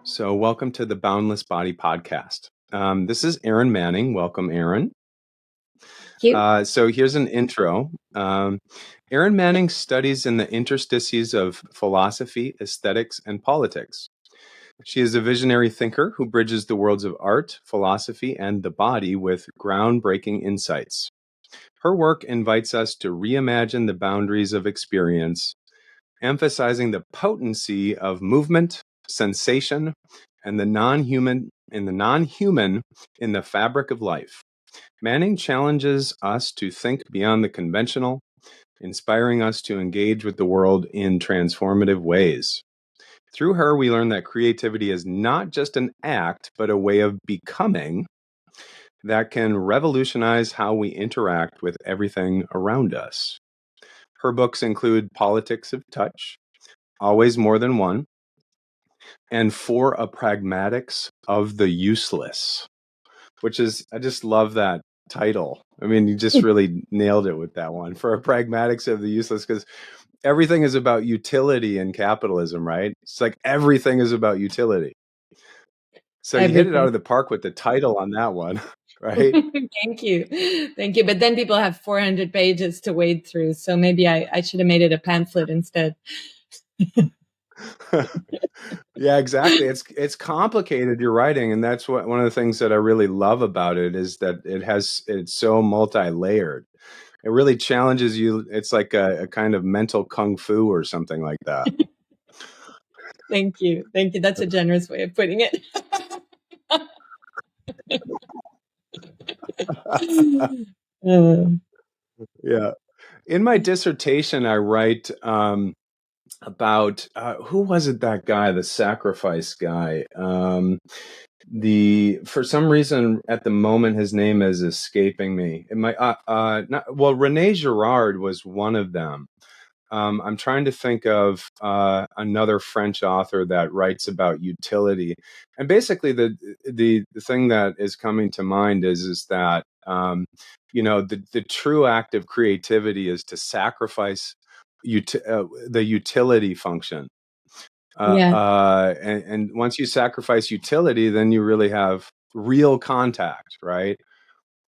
So, welcome to the Boundless Body podcast. This is Erin Manning. Welcome, Erin. So, here's an intro. Erin Manning studies in the interstices of philosophy, aesthetics, and politics. She is a visionary thinker who bridges the worlds of art, philosophy, and the body with groundbreaking insights. Her work invites us to reimagine the boundaries of experience, emphasizing the potency of movement, sensation, and the non-human in the fabric of life. Manning challenges us to think beyond the conventional, inspiring us to engage with the world in transformative ways. Through her, we learn that creativity is not just an act, but a way of becoming that can revolutionize how we interact with everything around us. Her books include Politics of Touch, Always More Than One, and For a Pragmatics of the Useless, which is, I just love that title. I mean, you just really nailed it with that one. For a Pragmatics of the Useless, because everything is about utility in capitalism, right? It's like everything is about utility. So you hit it out of the park with the title on that one, right? Thank you. Thank you. But then people have 400 pages to wade through. So maybe I should have made it a pamphlet instead. Yeah, exactly. It's complicated, your writing, and that's one of the things that I really love about it is that it's so multi-layered. It really challenges you. It's like a kind of mental kung fu or something like that. Thank you. Thank you. That's a generous way of putting it. Yeah. In my dissertation, I write about who was it? That guy, the sacrifice guy. For some reason at the moment his name is escaping me. It might René Girard was one of them. I'm trying to think of another French author that writes about utility, and basically the thing that is coming to mind is that the true act of creativity is to sacrifice the utility function. And once you sacrifice utility, then you really have real contact, right?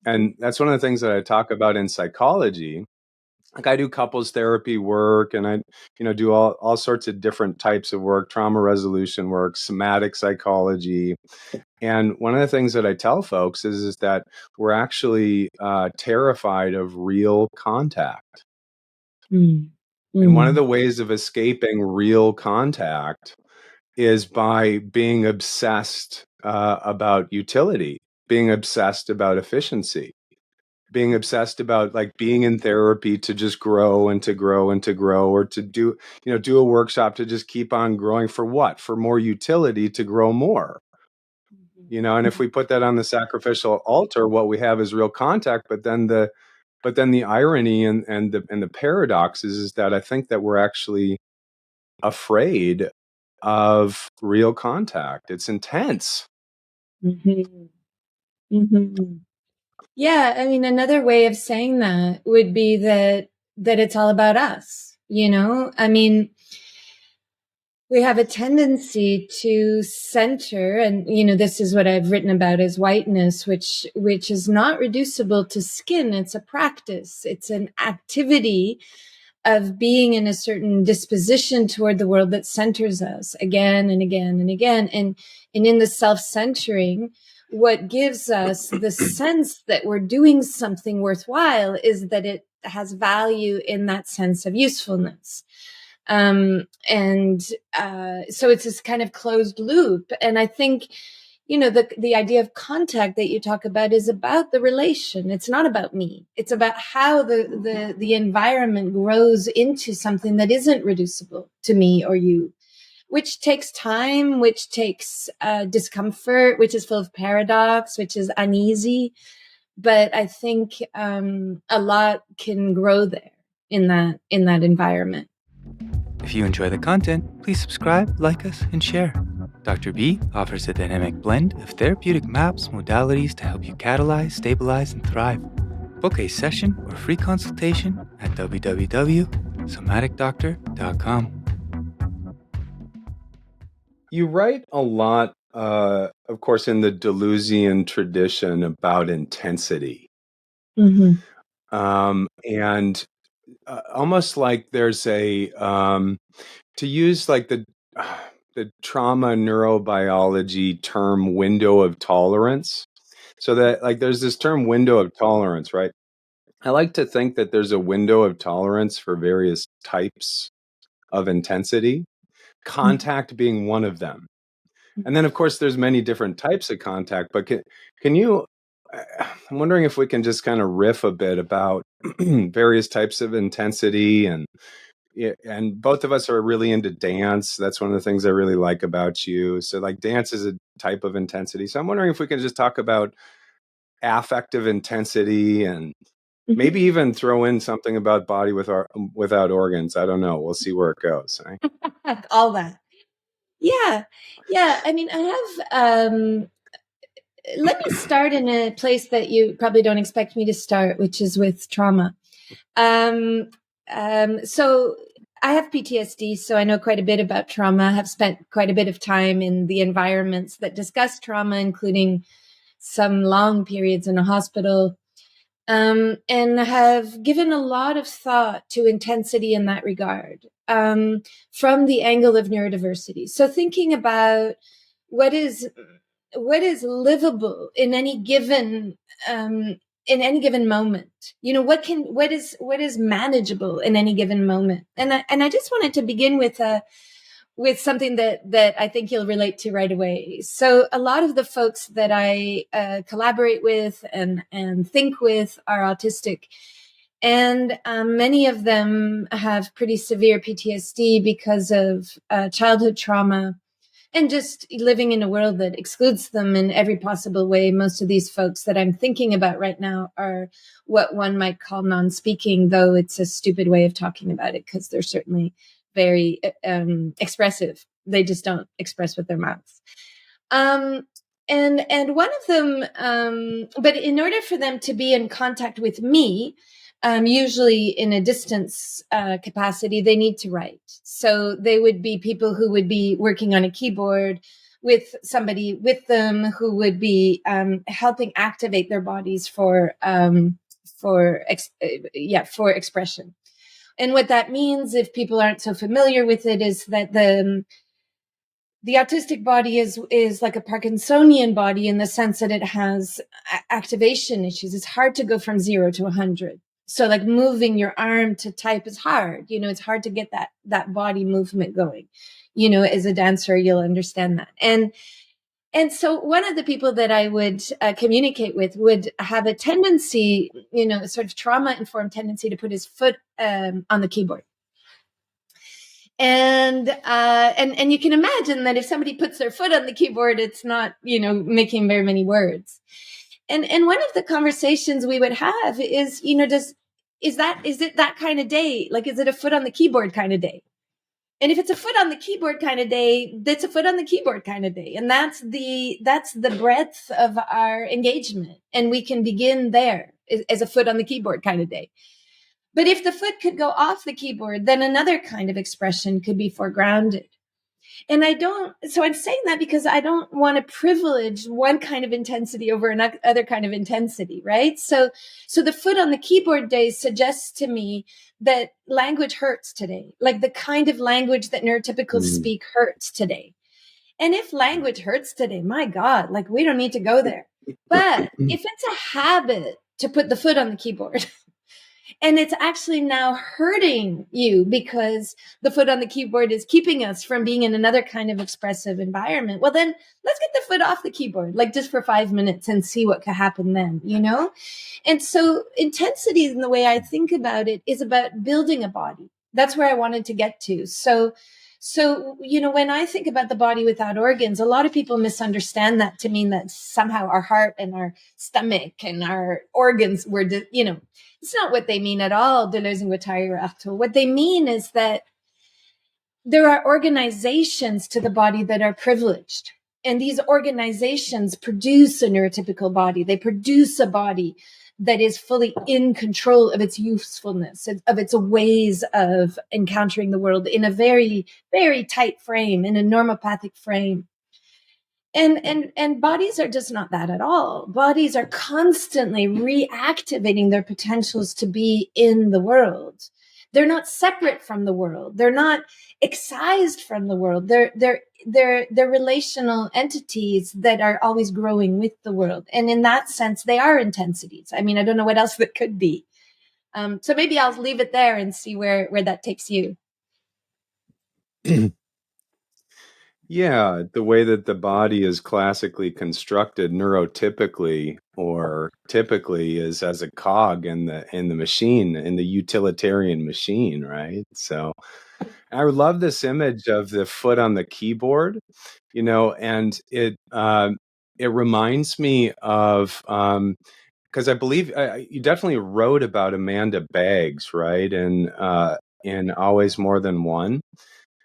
And that's one of the things that I talk about in psychology. Like I do couples therapy work, and I, do all sorts of different types of work, trauma resolution work, somatic psychology. And one of the things that I tell folks is that we're actually terrified of real contact. And one of the ways of escaping real contact is by being obsessed about utility, being obsessed about efficiency, being obsessed about like being in therapy to just grow and to grow and to grow, or to do a workshop to just keep on growing for what? For more utility, to grow more. And if we put that on the sacrificial altar, what we have is real contact, but then the irony and the paradox is that I think that we're actually afraid of real contact. It's intense. Yeah, I mean, another way of saying that would be that it's all about us. I mean, we have a tendency to center, and this is what I've written about as whiteness, which is not reducible to skin. It's a practice. It's an activity of being in a certain disposition toward the world that centers us again and again and again. And in the self-centering, what gives us the sense that we're doing something worthwhile is that it has value in that sense of usefulness. So it's this kind of closed loop. And I think, the idea of contact that you talk about is about the relation. It's not about me. It's about how the environment grows into something that isn't reducible to me or you, which takes time, which takes discomfort, which is full of paradox, which is uneasy. But I think a lot can grow there in that environment. If you enjoy the content, please subscribe, like us, and share. Dr. B offers a dynamic blend of therapeutic maps, modalities to help you catalyze, stabilize, and thrive. Book a session or free consultation at www.somaticdoctor.com. You write a lot, of course, in the Deleuzian tradition about intensity. Mm-hmm. And almost like there's a, to use like the trauma neurobiology term window of tolerance. So that like there's this term window of tolerance, right? I like to think that there's a window of tolerance for various types of intensity, contact being one of them. And then, of course, there's many different types of contact, but can you, I'm wondering if we can just kind of riff a bit about various types of intensity. And both of us are really into dance. That's one of the things I really like about you. So like dance is a type of intensity. So I'm wondering if we can just talk about affective intensity and maybe even throw in something about body without organs. I don't know. We'll see where it goes. Right? All that. Yeah. I mean, I have, let me start in a place that you probably don't expect me to start, which is with trauma. So I have PTSD, so I know quite a bit about trauma. I have spent quite a bit of time in the environments that discuss trauma, including some long periods in a hospital, and have given a lot of thought to intensity in that regard, from the angle of neurodiversity. So thinking about what is livable in any given moment, what is manageable in any given moment. And I just wanted to begin with something that I think you'll relate to right away. So a lot of the folks that I collaborate with and think with are autistic. And many of them have pretty severe PTSD because of childhood trauma and just living in a world that excludes them in every possible way. Most of these folks that I'm thinking about right now are what one might call non-speaking, though it's a stupid way of talking about it because they're certainly very expressive. They just don't express with their mouths. And one of them, but in order for them to be in contact with me, usually in a distance capacity, they need to write. So they would be people who would be working on a keyboard with somebody with them who would be helping activate their bodies for expression. And what that means, if people aren't so familiar with it, is that the autistic body is like a Parkinsonian body in the sense that it has activation issues. It's hard to go from 0 to 100. So like moving your arm to type is hard. It's hard to get that body movement going. As a dancer, you'll understand that. And so one of the people that I would communicate with would have a tendency, sort of trauma-informed tendency to put his foot on the keyboard. And you can imagine that if somebody puts their foot on the keyboard, it's not, making very many words. And one of the conversations we would have is, is it that kind of day? Like, is it a foot on the keyboard kind of day? And if it's a foot on the keyboard kind of day, that's a foot on the keyboard kind of day. And that's the breadth of our engagement. And we can begin there as a foot on the keyboard kind of day. But if the foot could go off the keyboard, then another kind of expression could be foregrounded. And so I'm saying that because I don't want to privilege one kind of intensity over another kind of intensity, right? So the foot on the keyboard day suggests to me that language hurts today, like the kind of language that neurotypicals speak hurts today. And if language hurts today, my God, like we don't need to go there. But if it's a habit to put the foot on the keyboard, and it's actually now hurting you because the foot on the keyboard is keeping us from being in another kind of expressive environment. Well, then let's get the foot off the keyboard, like just for 5 minutes and see what could happen then, And so intensity in the way I think about it is about building a body. That's where I wanted to get to. So, when I think about the body without organs, a lot of people misunderstand that to mean that somehow our heart and our stomach and our organs were, it's not what they mean at all, de lösung Periaqueductal. What they mean is that there are organizations to the body that are privileged. And these organizations produce a neurotypical body. They produce a body that is fully in control of its usefulness, of its ways of encountering the world in a very, very tight frame, in a normopathic frame. And bodies are just not that at all. Bodies are constantly reactivating their potentials to be in the world. They're not separate from the world. They're not excised from the world. They're relational entities that are always growing with the world. And in that sense, they are intensities. I mean, I don't know what else that could be. So maybe I'll leave it there and see where that takes you. Yeah, the way that the body is classically constructed neurotypically or typically is as a cog in the machine, in the utilitarian machine, right? So I would love this image of the foot on the keyboard, and it reminds me of because I believe you definitely wrote about Amanda Baggs, right? And in Always More Than One.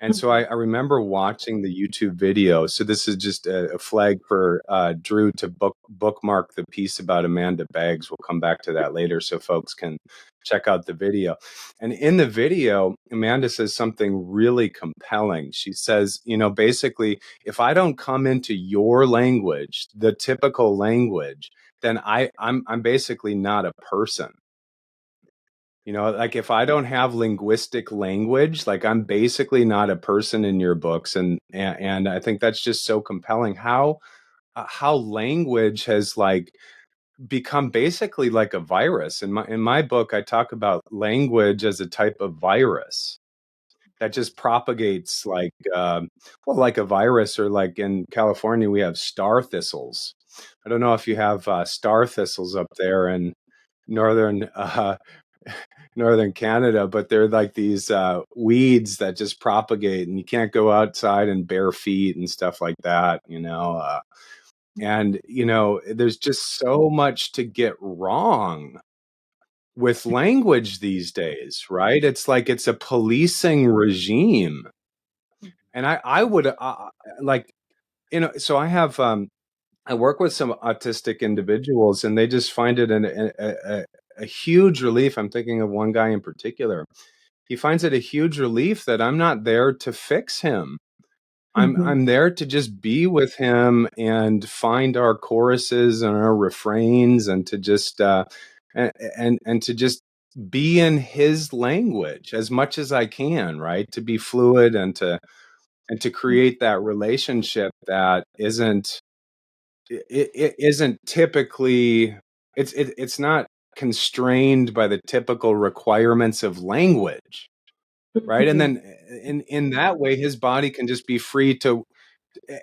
And so I remember watching the YouTube video. So this is just a flag for Drew to bookmark the piece about Amanda Baggs. We'll come back to that later so folks can check out the video. And in the video, Amanda says something really compelling. She says, basically, if I don't come into your language, the typical language, then I'm basically not a person. Like if I don't have linguistic language, like I'm basically not a person in your books. And I think that's just so compelling how language has like become basically like a virus. In my book, I talk about language as a type of virus that just propagates like a virus, or like in California, we have star thistles. I don't know if you have star thistles up there in northern Canada, but they're like these weeds that just propagate, and you can't go outside in bare feet and stuff like that, and there's just so much to get wrong with language these days, right? It's like it's a policing regime. And I would like, so I have I work with some autistic individuals, and they just find it a huge relief. I'm thinking of one guy in particular. He finds it a huge relief that I'm not there to fix him. I'm there to just be with him and find our choruses and our refrains, and to just and to just be in his language as much as I can, right? To be fluid and to create that relationship that isn't typically, it's not constrained by the typical requirements of language, right? And then in that way, his body can just be free to,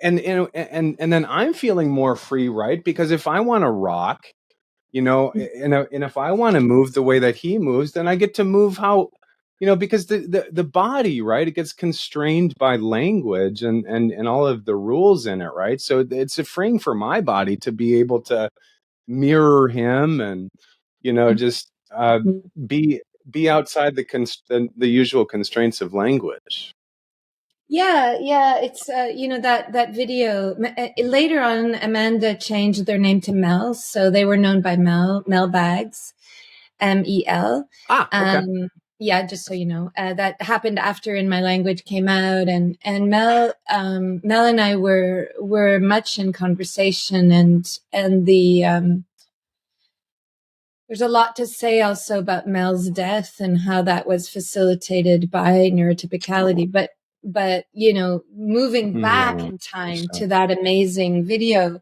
and then I'm feeling more free, right? Because if I want to rock, and if I want to move the way that he moves, then I get to move how, because the body, right, it gets constrained by language and all of the rules in it, right? So it's a freeing for my body to be able to mirror him and, just be outside the usual constraints of language. Yeah, it's that video. Later on, Amanda changed their name to Mel, so they were known by Mel Baggs, MEL. Okay. Yeah, just so you know, that happened after In My Language came out, and Mel and I were much in conversation, and the there's a lot to say also about Mel's death and how that was facilitated by neurotypicality, but moving back in time to that amazing video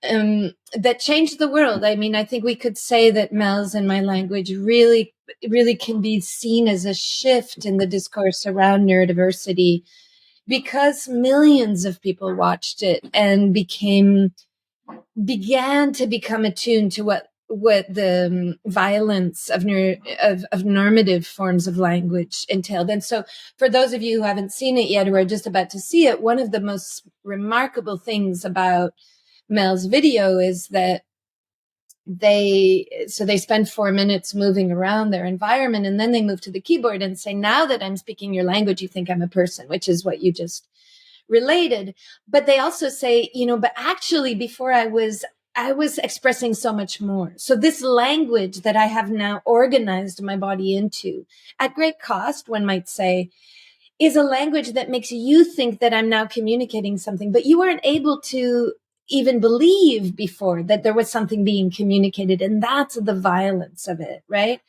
that changed the world. I mean, I think we could say that Mel's In My Language really can be seen as a shift in the discourse around neurodiversity, because millions of people watched it and began to become attuned to what the violence of normative forms of language entailed. And so for those of you who haven't seen it yet, or are just about to see it, one of the most remarkable things about Mel's video is that they spend 4 minutes moving around their environment, and then they move to the keyboard and say, now that I'm speaking your language, you think I'm a person, which is what you just related. But they also say, but actually before I was I was expressing so much more. So this language that I have now organized my body into, at great cost, one might say, is a language that makes you think that I'm now communicating something, but you weren't able to even believe before that there was something being communicated. And that's the violence of it, right?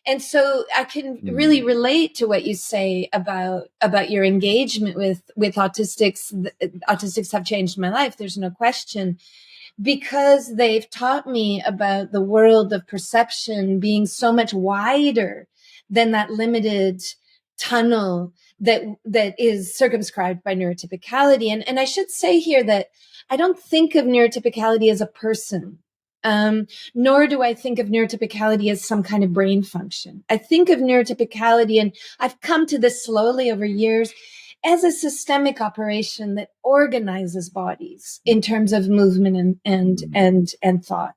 And so I can really relate to what you say about your engagement with autistics. Autistics have changed my life. There's no question, because they've taught me about the world of perception being so much wider than that limited tunnel that is circumscribed by neurotypicality. And I should say here that I don't think of neurotypicality as a person. Nor do I think of neurotypicality as some kind of brain function. I think of neurotypicality, and I've come to this slowly over years, as a systemic operation that organizes bodies in terms of movement and thought.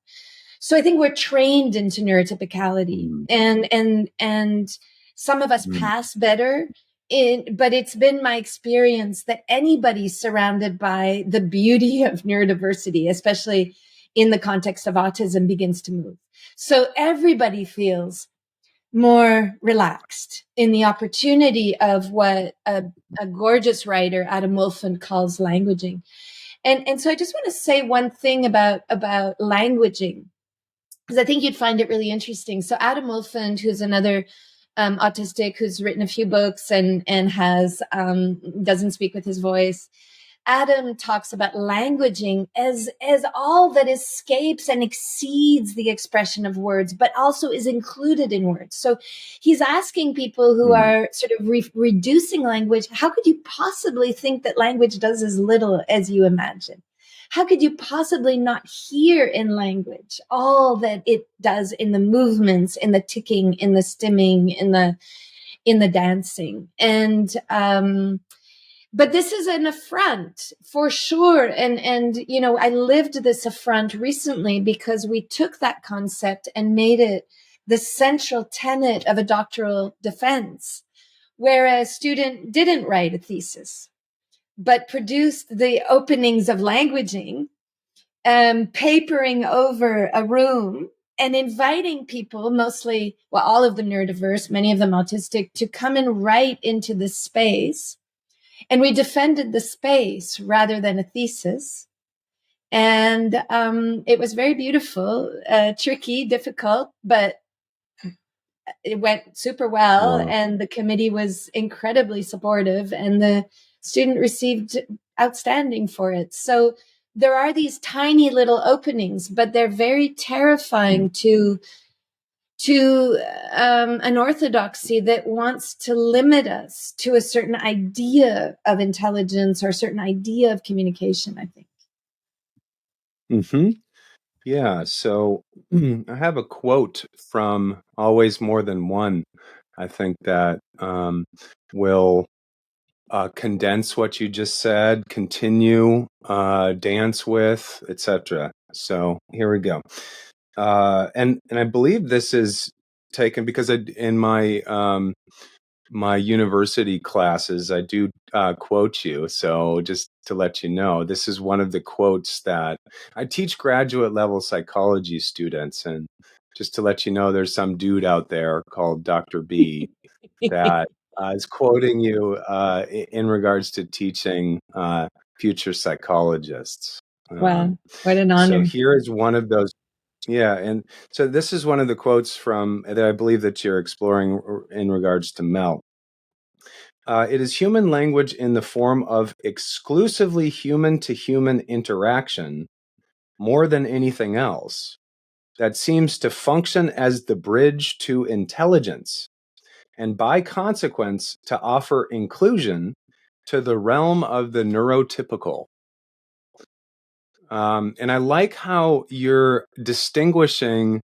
So I think we're trained into neurotypicality, and some of us pass better. But it's been my experience that anybody surrounded by the beauty of neurodiversity, especially in the context of autism, begins to move. So everybody feels more relaxed in the opportunity of what a gorgeous writer, Adam Wolfond, calls languaging. And so I just want to say one thing about languaging, because I think you'd find it really interesting. So Adam Wolfond, who's another autistic who's written a few books and has doesn't speak with his voice, Adam talks about languaging as all that escapes and exceeds the expression of words, but also is included in words. So he's asking people who are sort of reducing language, how could you possibly think that language does as little as you imagine? How could you possibly not hear in language all that it does in the movements, in the ticking, in the stimming, in the dancing? And but this is an affront for sure. And, you know, I lived this affront recently because we took that concept and made it the central tenet of a doctoral defense, where a student didn't write a thesis, but produced the openings of languaging, papering over a room and inviting people, mostly, well, all of them neurodiverse, many of them autistic, to come and write into this space. And we defended the space rather than a thesis. And it was very beautiful, tricky, difficult, but it went super well. Wow. And the committee was incredibly supportive, and the student received outstanding for it. So there are these tiny little openings, but they're very terrifying to an orthodoxy that wants to limit us to a certain idea of intelligence or a certain idea of communication, I think. Mm-hmm. Yeah. So I have a quote from Always More Than One, I think, that will condense what you just said, continue, dance with, etc. So here we go. And I believe this is taken because in my my university classes, I do quote you. So just to let you know, this is one of the quotes that I teach graduate level psychology students. And just to let you know, there's some dude out there called Dr. B that is quoting you in regards to teaching future psychologists. Wow, what an honor. So here is one of those. Yeah, and so this is one of the quotes from that I believe that you're exploring in regards to Mel. It is human language in the form of exclusively human-to-human interaction, more than anything else, that seems to function as the bridge to intelligence, and by consequence to offer inclusion to the realm of the neurotypical. And I like how you're distinguishing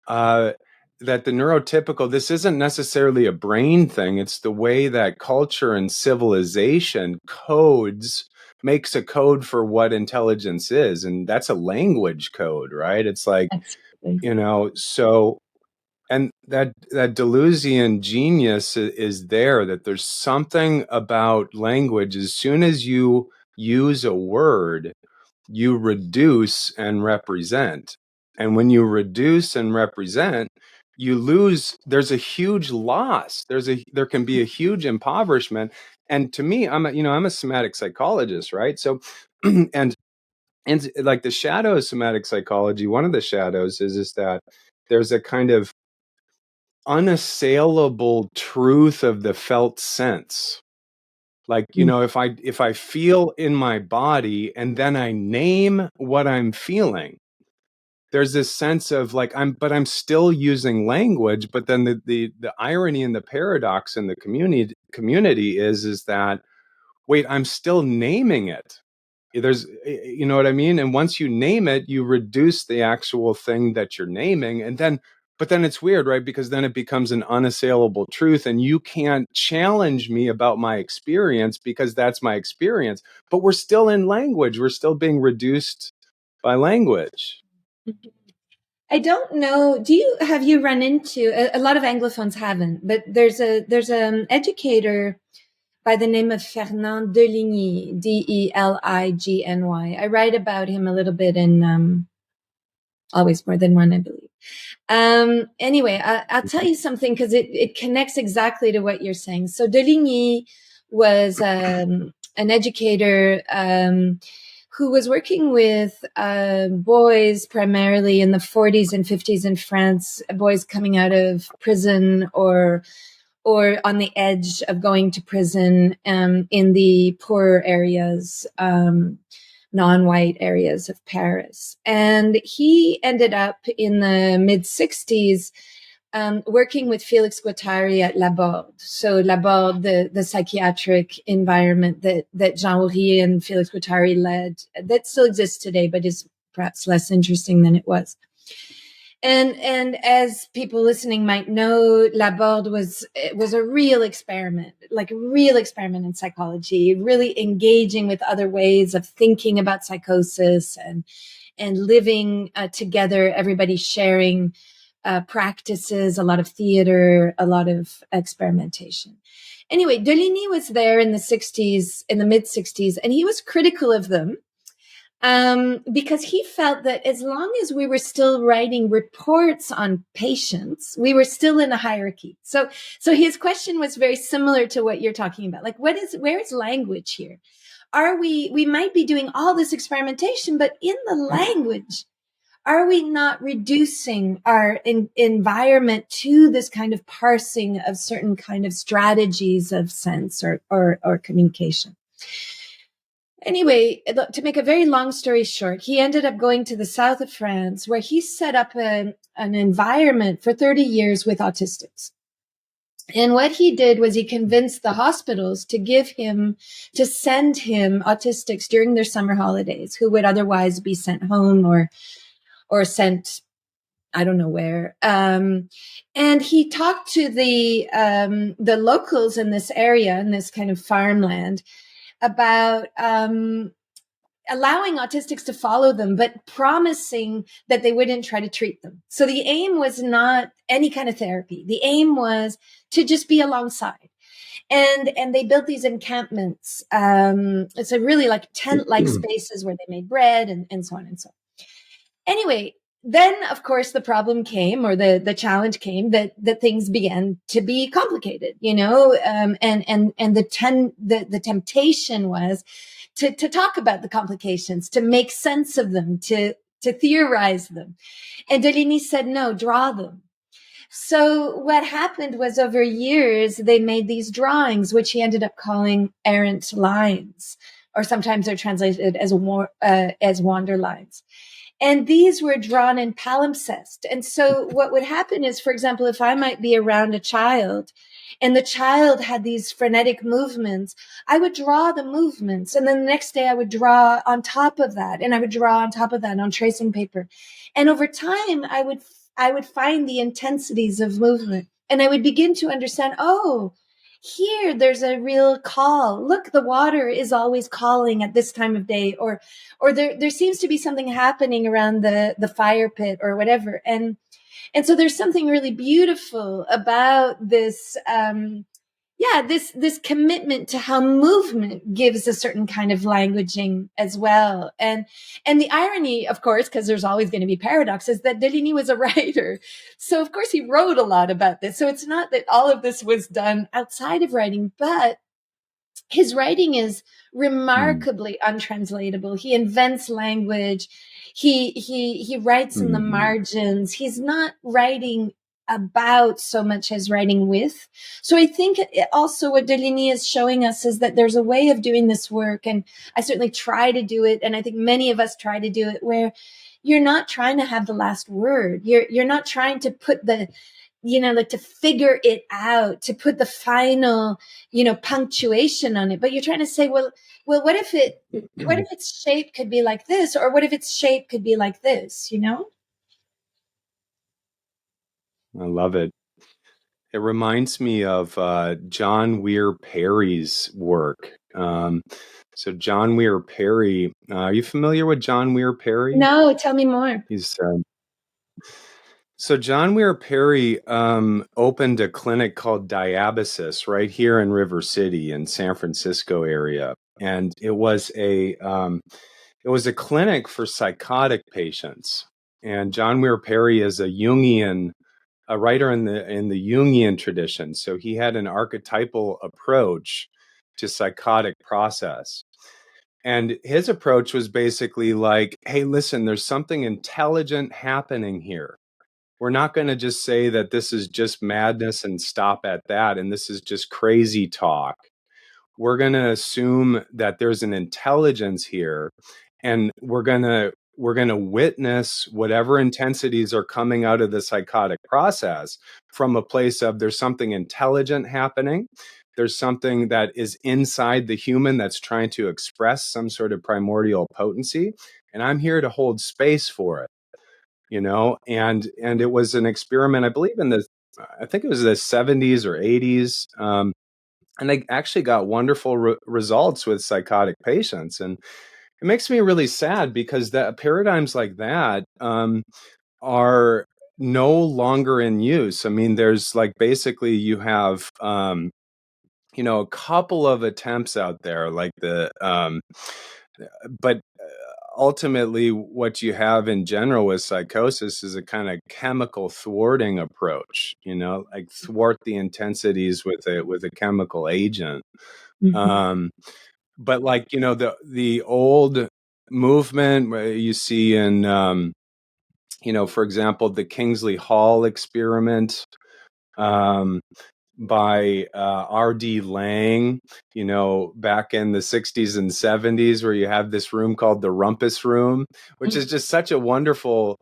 that the neurotypical, this isn't necessarily a brain thing. It's the way that culture and civilization makes a code for what intelligence is. And that's a language code, right? It's like, absolutely. You know, so, and that Deleuzian genius is there, that there's something about language. As soon as you use a word, you reduce and represent. And when you reduce and represent, you lose, there's a huge loss. There can be a huge impoverishment. And to me, I'm a somatic psychologist, right? So, and like the shadow of somatic psychology, one of the shadows is that there's a kind of unassailable truth of the felt sense. Like, if I feel in my body and then I name what I'm feeling, there's this sense of like, I'm still using language. But then the irony and the paradox in the community is that, wait, I'm still naming it. There's, you know what I mean? And once you name it, you reduce the actual thing that you're naming. But then it's weird, right? Because then it becomes an unassailable truth, and you can't challenge me about my experience because that's my experience. But we're still in language. We're still being reduced by language. I don't know. Have you run into, a lot of Anglophones haven't, but there's an educator by the name of Fernand Deligny, Deligny. I write about him a little bit in Always More Than One, I believe. Anyway, I'll tell you something because it connects exactly to what you're saying. So Deligny was an educator who was working with boys primarily in the 40s and 50s in France, boys coming out of prison or on the edge of going to prison in the poorer areas, non-white areas of Paris. And he ended up in the mid-60s working with Félix Guattari at Laborde. So Laborde, the psychiatric environment that Jean Houry and Félix Guattari led, that still exists today, but is perhaps less interesting than it was. And as people listening might know, Laborde was a real experiment, like a real experiment in psychology, really engaging with other ways of thinking about psychosis and living together, everybody sharing practices, a lot of theater, a lot of experimentation. Anyway, Deligny was there in the 60s, in the mid 60s, and he was critical of them. Because he felt that as long as we were still writing reports on patients, we were still in a hierarchy. So his question was very similar to what you're talking about. Like, where is language here? We might be doing all this experimentation, but in the language, are we not reducing our environment to this kind of parsing of certain kind of strategies of sense or communication? Anyway, to make a very long story short, he ended up going to the south of France where he set up an environment for 30 years with autistics. And what he did was he convinced the hospitals to send him autistics during their summer holidays who would otherwise be sent home or sent, I don't know where. And he talked to the locals in this area, in this kind of farmland, about allowing autistics to follow them, but promising that they wouldn't try to treat them. So the aim was not any kind of therapy. The aim was to just be alongside. And they built these encampments. It's a really like tent-like spaces where they made bread and so on and so on. Anyway, then of course the problem came, or the challenge came, that things began to be complicated, and the temptation was to talk about the complications, to make sense of them, to theorize them. And Deligny said, no, draw them. So what happened was, over years, they made these drawings, which he ended up calling errant lines, or sometimes they're translated as wander lines. And these were drawn in palimpsest. And so what would happen is, for example, if I might be around a child and the child had these frenetic movements, I would draw the movements. And then the next day I would draw on top of that, and I would draw on top of that on tracing paper. And over time, I would find the intensities of movement, and I would begin to understand, oh, here there's a real call. Look, the water is always calling at this time of day, or there seems to be something happening around the fire pit or whatever. And so there's something really beautiful about this, this commitment to how movement gives a certain kind of languaging as well. And the irony, of course, because there's always going to be paradoxes, that Deligny was a writer. So of course he wrote a lot about this. So it's not that all of this was done outside of writing, but his writing is remarkably untranslatable. He invents language. He writes in the margins. He's not writing about so much as writing with. So I think also what Deligny is showing us is that there's a way of doing this work, and I certainly try to do it, and I think many of us try to do it, where you're not trying to have the last word. You're not trying to put the, like to figure it out, to put the final, punctuation on it, but you're trying to say, well, what if its shape could be like this, or what if its shape could be like this, I love it. It reminds me of John Weir Perry's work. So John Weir Perry, are you familiar with John Weir Perry? No, tell me more. So John Weir Perry opened a clinic called Diabasis right here in River City in San Francisco area, and it was a clinic for psychotic patients. And John Weir Perry is a writer in the Jungian tradition. So he had an archetypal approach to psychotic process. And his approach was basically like, hey, listen, there's something intelligent happening here. We're not going to just say that this is just madness and stop at that, and this is just crazy talk. We're going to assume that there's an intelligence here, and we're going to witness whatever intensities are coming out of the psychotic process from a place of there's something intelligent happening. There's something that is inside the human that's trying to express some sort of primordial potency, and I'm here to hold space for it. And it was an experiment, I believe I think it was the 70s or 80s. And they actually got wonderful results with psychotic patients. And it makes me really sad because paradigms like that are no longer in use. I mean, there's basically you have, a couple of attempts out there but ultimately what you have in general with psychosis is a kind of chemical thwarting approach, thwart the intensities with a chemical agent. But the old movement you see in, for example, the Kingsley Hall experiment, by R.D. Laing, back in the 60s and 70s, where you have this room called the Rumpus Room, which is just such a wonderful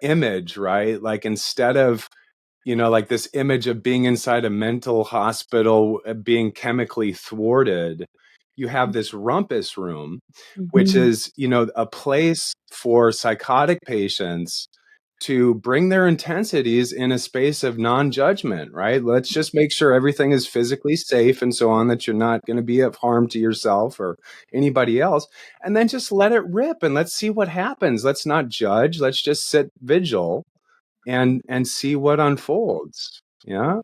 image, right? Instead of, this image of being inside a mental hospital, being chemically thwarted, you have this Rumpus Room, which is, a place for psychotic patients to bring their intensities in a space of non-judgment, right? Let's just make sure everything is physically safe and so on, that you're not going to be of harm to yourself or anybody else. And then just let it rip and let's see what happens. Let's not judge. Let's just sit vigil and see what unfolds. Yeah.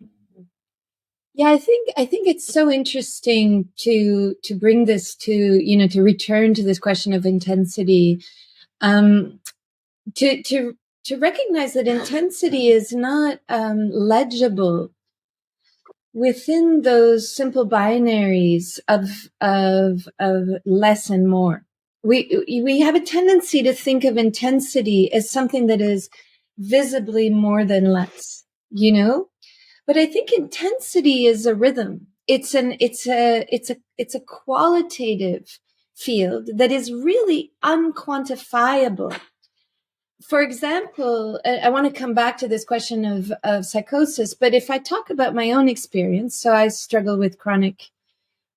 Yeah, I think it's so interesting to bring this to, to return to this question of intensity, to recognize that intensity is not legible within those simple binaries of less and more. We have a tendency to think of intensity as something that is visibly more than less, But I think intensity is a rhythm. It's a qualitative field that is really unquantifiable. For example, I want to come back to this question of psychosis, but if I talk about my own experience, so I struggle with chronic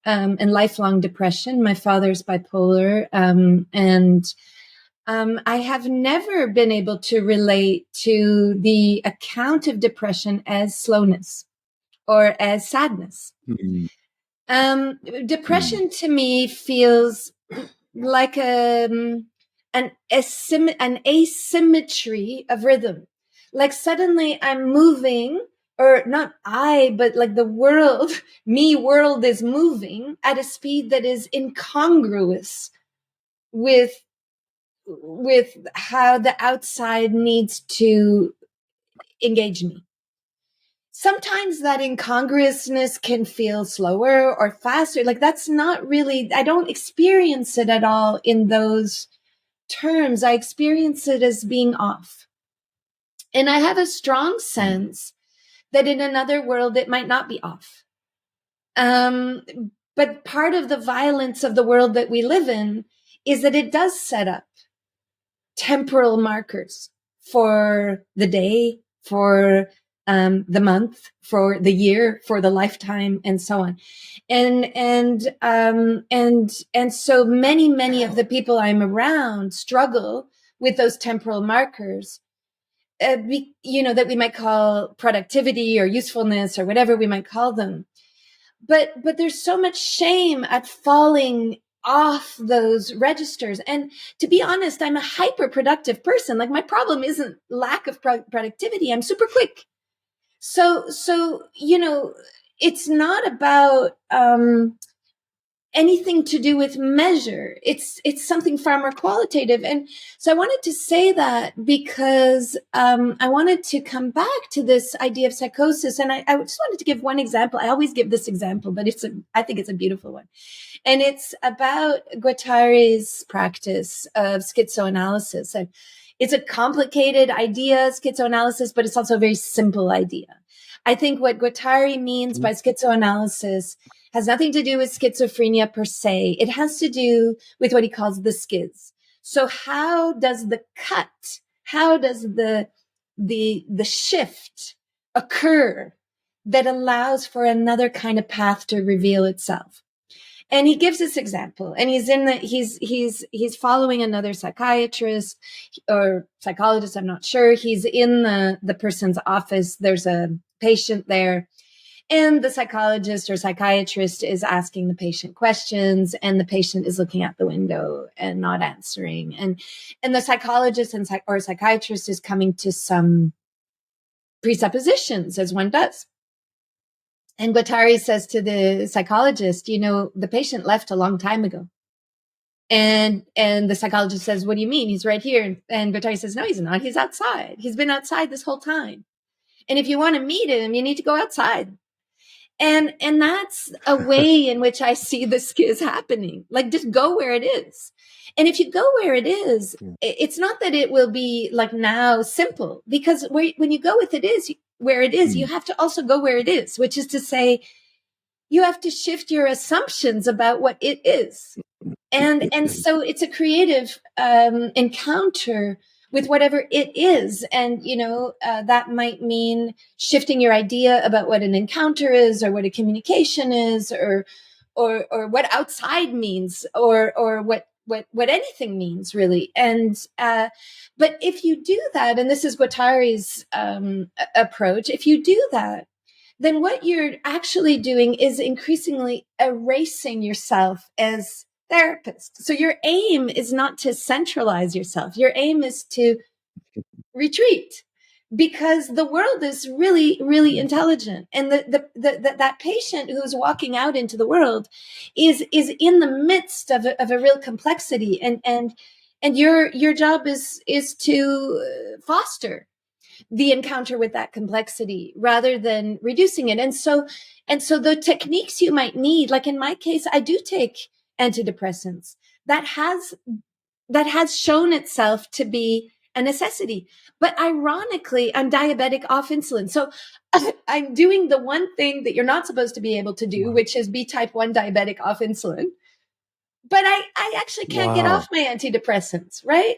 and lifelong depression. My father's bipolar, and I have never been able to relate to the account of depression as slowness or as sadness. Depression to me feels like an asymmetry of rhythm. Like suddenly I'm moving or not but like the world, world is moving at a speed that is incongruous with how the outside needs to engage me. Sometimes that incongruousness can feel slower or faster. Like that's not really, I don't experience it at all in those terms. I experience it as being off. And I have a strong sense that in another world, it might not be off. But part of the violence of the world that we live in is that it does set up temporal markers for the day, for the month, for the year, for the lifetime, and so on. And so many of the people I'm around struggle with those temporal markers, that we might call productivity or usefulness or whatever we might call them. But there's so much shame at falling off those registers. And to be honest, I'm a hyper productive person. Like my problem isn't lack of productivity. I'm super quick. So, it's not about, anything to do with measure. It's something far more qualitative. And so I wanted to say that because I wanted to come back to this idea of psychosis. And I just wanted to give one example. I always give this example, but I think it's a beautiful one. And it's about Guattari's practice of schizoanalysis. And it's a complicated idea, schizoanalysis, but it's also a very simple idea. I think what Guattari means by schizoanalysis has nothing to do with schizophrenia per se. It has to do with what he calls the schiz. So how does the shift occur that allows for another kind of path to reveal itself? And he gives this example, and he's following another psychiatrist or psychologist, I'm not sure. He's in the person's office. There's a patient there. And the psychologist or psychiatrist is asking the patient questions, and the patient is looking out the window and not answering. And the psychologist or psychiatrist is coming to some presuppositions, as one does. And Guattari says to the psychologist, the patient left a long time ago. And the psychologist says, what do you mean? He's right here. And Guattari says, no, he's not. He's outside. He's been outside this whole time. And if you want to meet him, you need to go outside. And that's a way in which I see the schiz happening. Like, just go where it is. And if you go where it is, it's not that it will be like now simple, because when you go with where it is, you have to also go where it is, which is to say, you have to shift your assumptions about what it is. And so it's a creative encounter with whatever it is. And, that might mean shifting your idea about what an encounter is, or what a communication is, or what outside means, or what anything means, really. And, but if you do that, and this is Guattari's approach, if you do that, then what you're actually doing is increasingly erasing yourself as therapist. So your aim is not to centralize yourself. Your aim is to retreat, because the world is really, really intelligent. And that patient who's walking out into the world is in the midst of a real complexity. And your job is to foster the encounter with that complexity rather than reducing it. And so the techniques you might need, like in my case, I do take antidepressants. That has shown itself to be a necessity. But ironically, I'm diabetic off insulin. So I'm doing the one thing that you're not supposed to be able to do, which is be type 1 diabetic off insulin. But I actually can't get off my antidepressants, right?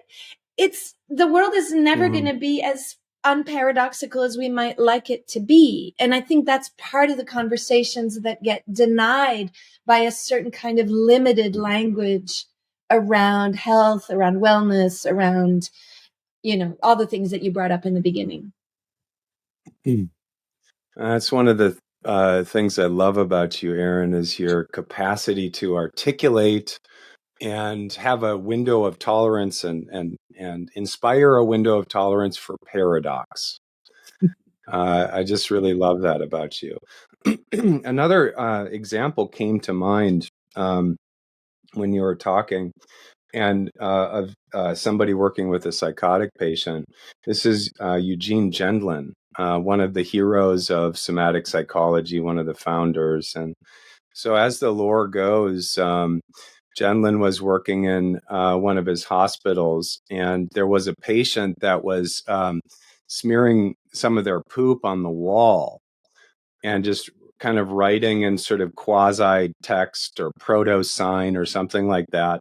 The world is never going to be as unparadoxical as we might like it to be. And I think that's part of the conversations that get denied by a certain kind of limited language around health, around wellness, around, all the things that you brought up in the beginning. That's one of the things I love about you, Erin, is your capacity to articulate and have a window of tolerance and inspire a window of tolerance for paradox. I just really love that about you. Another example came to mind when you were talking, and of somebody working with a psychotic patient. This is Eugene Gendlin, one of the heroes of somatic psychology, one of the founders. And so as the lore goes, Gendlin was working in one of his hospitals, and there was a patient that was smearing some of their poop on the wall and just kind of writing in sort of quasi text or proto sign or something like that.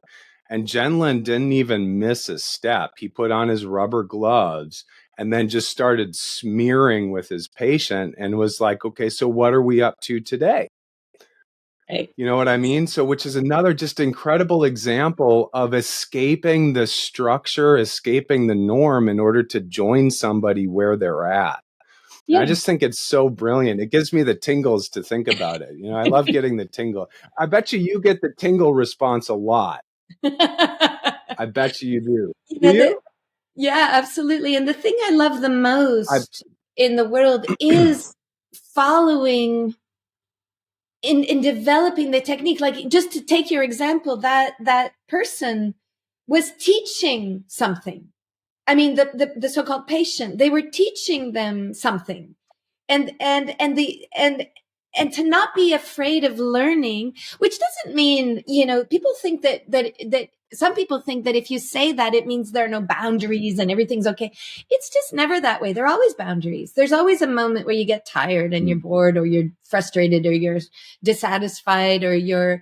And Gendlin didn't even miss a step. He put on his rubber gloves and then just started smearing with his patient and was like, okay, so what are we up to today? Right. You know what I mean? So, which is another just incredible example of escaping the structure, escaping the norm in order to join somebody where they're at. Yeah. I just think it's so brilliant. It gives me the tingles to think about it. You know, I love getting the tingle. I bet you get the tingle response a lot. I bet you do. Do you? Yeah, absolutely. And the thing I love the most in the world is following in developing the technique. Like, just to take your example, that person was teaching something. I mean, the so-called patient, they were teaching them something. And to not be afraid of learning, which doesn't mean, people think that some people think that if you say that, it means there are no boundaries and everything's okay. It's just never that way. There are always boundaries. There's always a moment where you get tired and you're bored, or you're frustrated, or you're dissatisfied, or you're,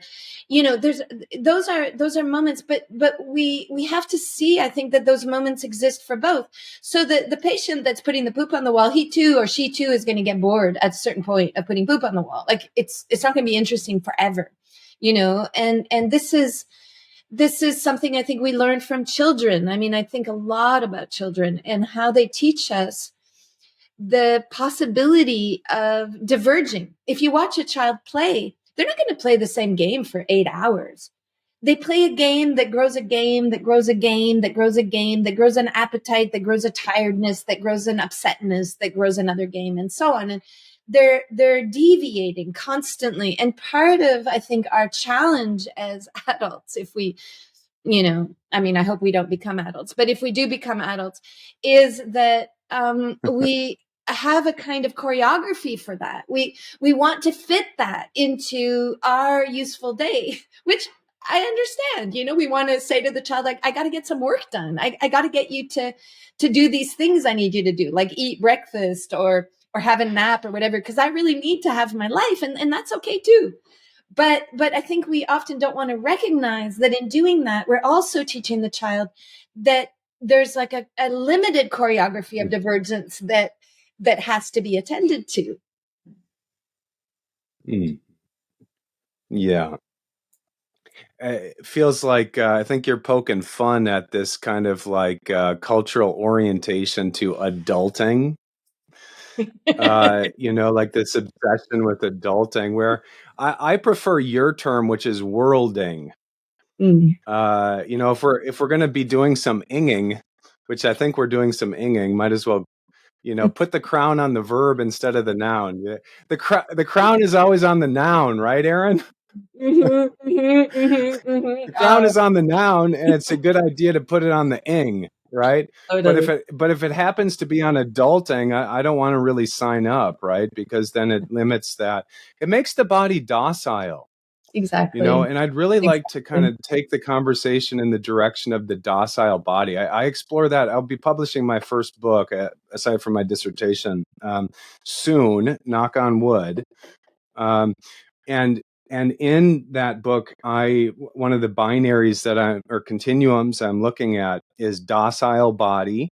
those are moments, but we have to see, I think, that those moments exist for both. So the patient that's putting the poop on the wall, he too, or she too, is going to get bored at a certain point of putting poop on the wall. Like, it's not going to be interesting forever, and this is something I think we learn from children. I mean, I think a lot about children and how they teach us the possibility of diverging. If you watch a child play, they're not going to play the same game for 8 hours. They play a game that grows a game, that grows a game, that grows a game, that grows an appetite, that grows a tiredness, that grows an upsetness, that grows another game, and so on. And they're deviating constantly. And part of, I think, our challenge as adults, if we, I hope we don't become adults, but if we do become adults, is that we have a kind of choreography for that. We want to fit that into our useful day, which I understand. We want to say to the child, like, I got to get some work done. I got to get you to do these things I need you to do, like eat breakfast or have a nap or whatever, because I really need to have my life, and that's okay too. But I think we often don't want to recognize that in doing that, we're also teaching the child that there's like a limited choreography of divergence that has to be attended to. Yeah. It feels like I think you're poking fun at this kind of like cultural orientation to adulting. Like this obsession with adulting, where I prefer your term, which is worlding. If we're going to be doing some inging, which I think we're doing some inging, might as well, put the crown on the verb instead of the noun. The crown is always on the noun, right, Erin? The crown is on the noun, and it's a good idea to put it on the ing, right? Totally. But if it happens to be on adulting, I don't want to really sign up, right? Because then it limits that. It makes the body docile. Exactly. And I'd really like to kind of take the conversation in the direction of the docile body. I explore that. I'll be publishing my first book, aside from my dissertation, soon, knock on wood. And in that book, one of the binaries or continuums I'm looking at is docile body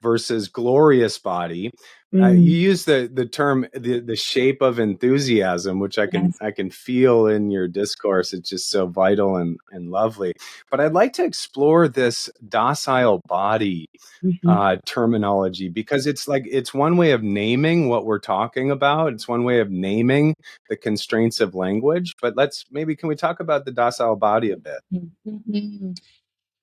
versus glorious body. You use the term the shape of enthusiasm, which I can feel in your discourse. It's just so vital and lovely. But I'd like to explore this docile body terminology, because it's one way of naming what we're talking about. It's one way of naming the constraints of language. But can we talk about the docile body a bit?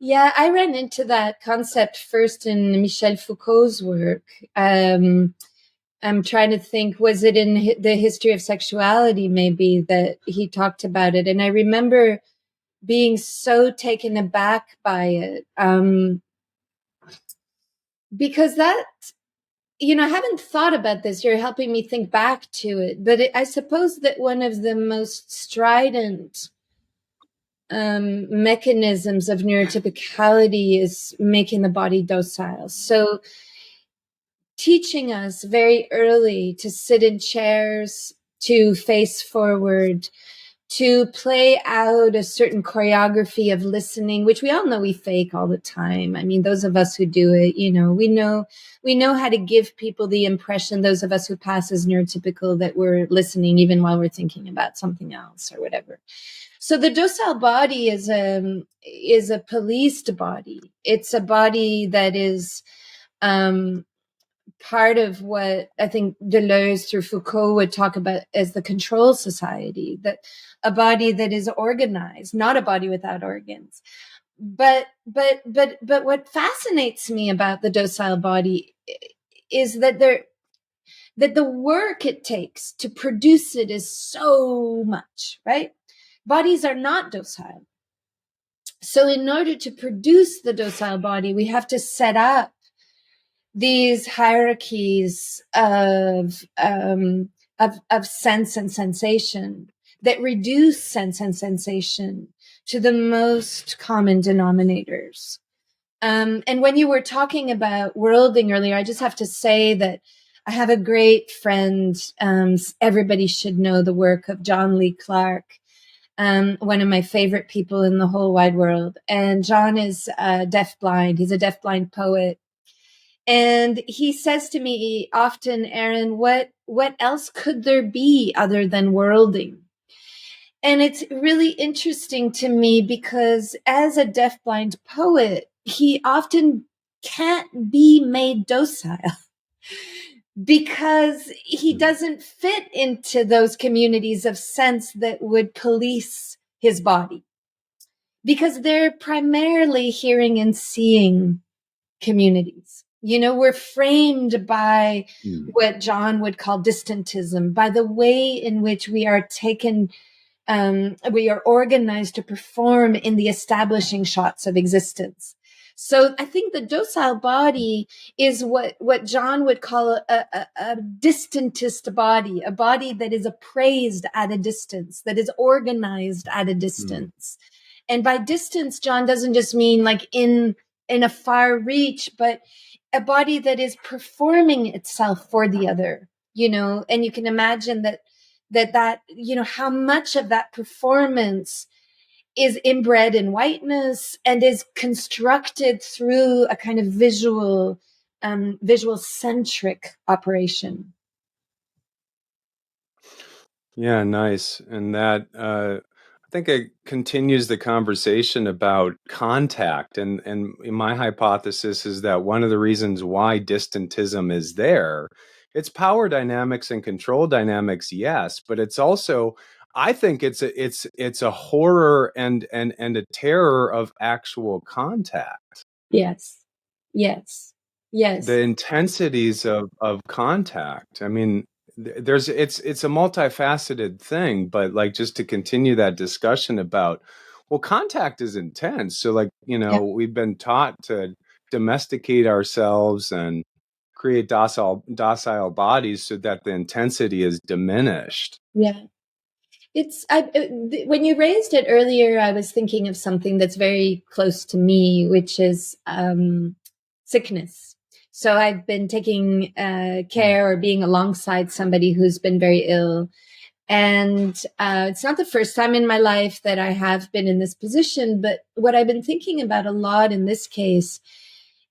Yeah, I ran into that concept first in Michel Foucault's work. I'm trying to think, was it in the history of sexuality maybe that he talked about it? And I remember being so taken aback by it, because that, I haven't thought about this. You're helping me think back to it. But I suppose that one of the most strident mechanisms of neurotypicality is making the body docile. So teaching us very early to sit in chairs, to face forward, to play out a certain choreography of listening, which we all know we fake all the time. I mean, those of us who do it, we know how to give people the impression, those of us who pass as neurotypical, that we're listening even while we're thinking about something else or whatever. So the docile body is a policed body. It's a body that is part of what I think Deleuze through Foucault would talk about as the control society, that a body that is organized, not a body without organs. But what fascinates me about the docile body is that the work it takes to produce it is so much, right? Bodies are not docile. So in order to produce the docile body, we have to set up these hierarchies of sense and sensation that reduce sense and sensation to the most common denominators. And when you were talking about worlding earlier, I just have to say that I have a great friend. Everybody should know the work of John Lee Clark, one of my favorite people in the whole wide world. And John is deafblind. He's a deafblind poet. And he says to me often, Erin, what else could there be other than worlding? And it's really interesting to me because as a deafblind poet, he often can't be made docile because he doesn't fit into those communities of sense that would police his body, because they're primarily hearing and seeing communities. We're framed by what John would call distantism, by the way in which we are we are organized to perform in the establishing shots of existence. So I think the docile body is what John would call a distantist body, a body that is appraised at a distance, that is organized at a distance. And by distance, John doesn't just mean like in a far reach, but a body that is performing itself for the other, and you can imagine that, how much of that performance is inbred in whiteness and is constructed through a kind of visual centric operation. Yeah, nice. And that, I think it continues the conversation about contact. And my hypothesis is that one of the reasons why distantism is there, it's power dynamics and control dynamics, yes, but it's also, I think it's a horror and a terror of actual contact. Yes. The intensities of contact. I mean, it's a multifaceted thing, but like, just to continue that discussion about, well, contact is intense. So like, we've been taught to domesticate ourselves and create docile bodies so that the intensity is diminished. Yeah. When you raised it earlier, I was thinking of something that's very close to me, which is sickness. So I've been taking care or being alongside somebody who's been very ill. And it's not the first time in my life that I have been in this position, but what I've been thinking about a lot in this case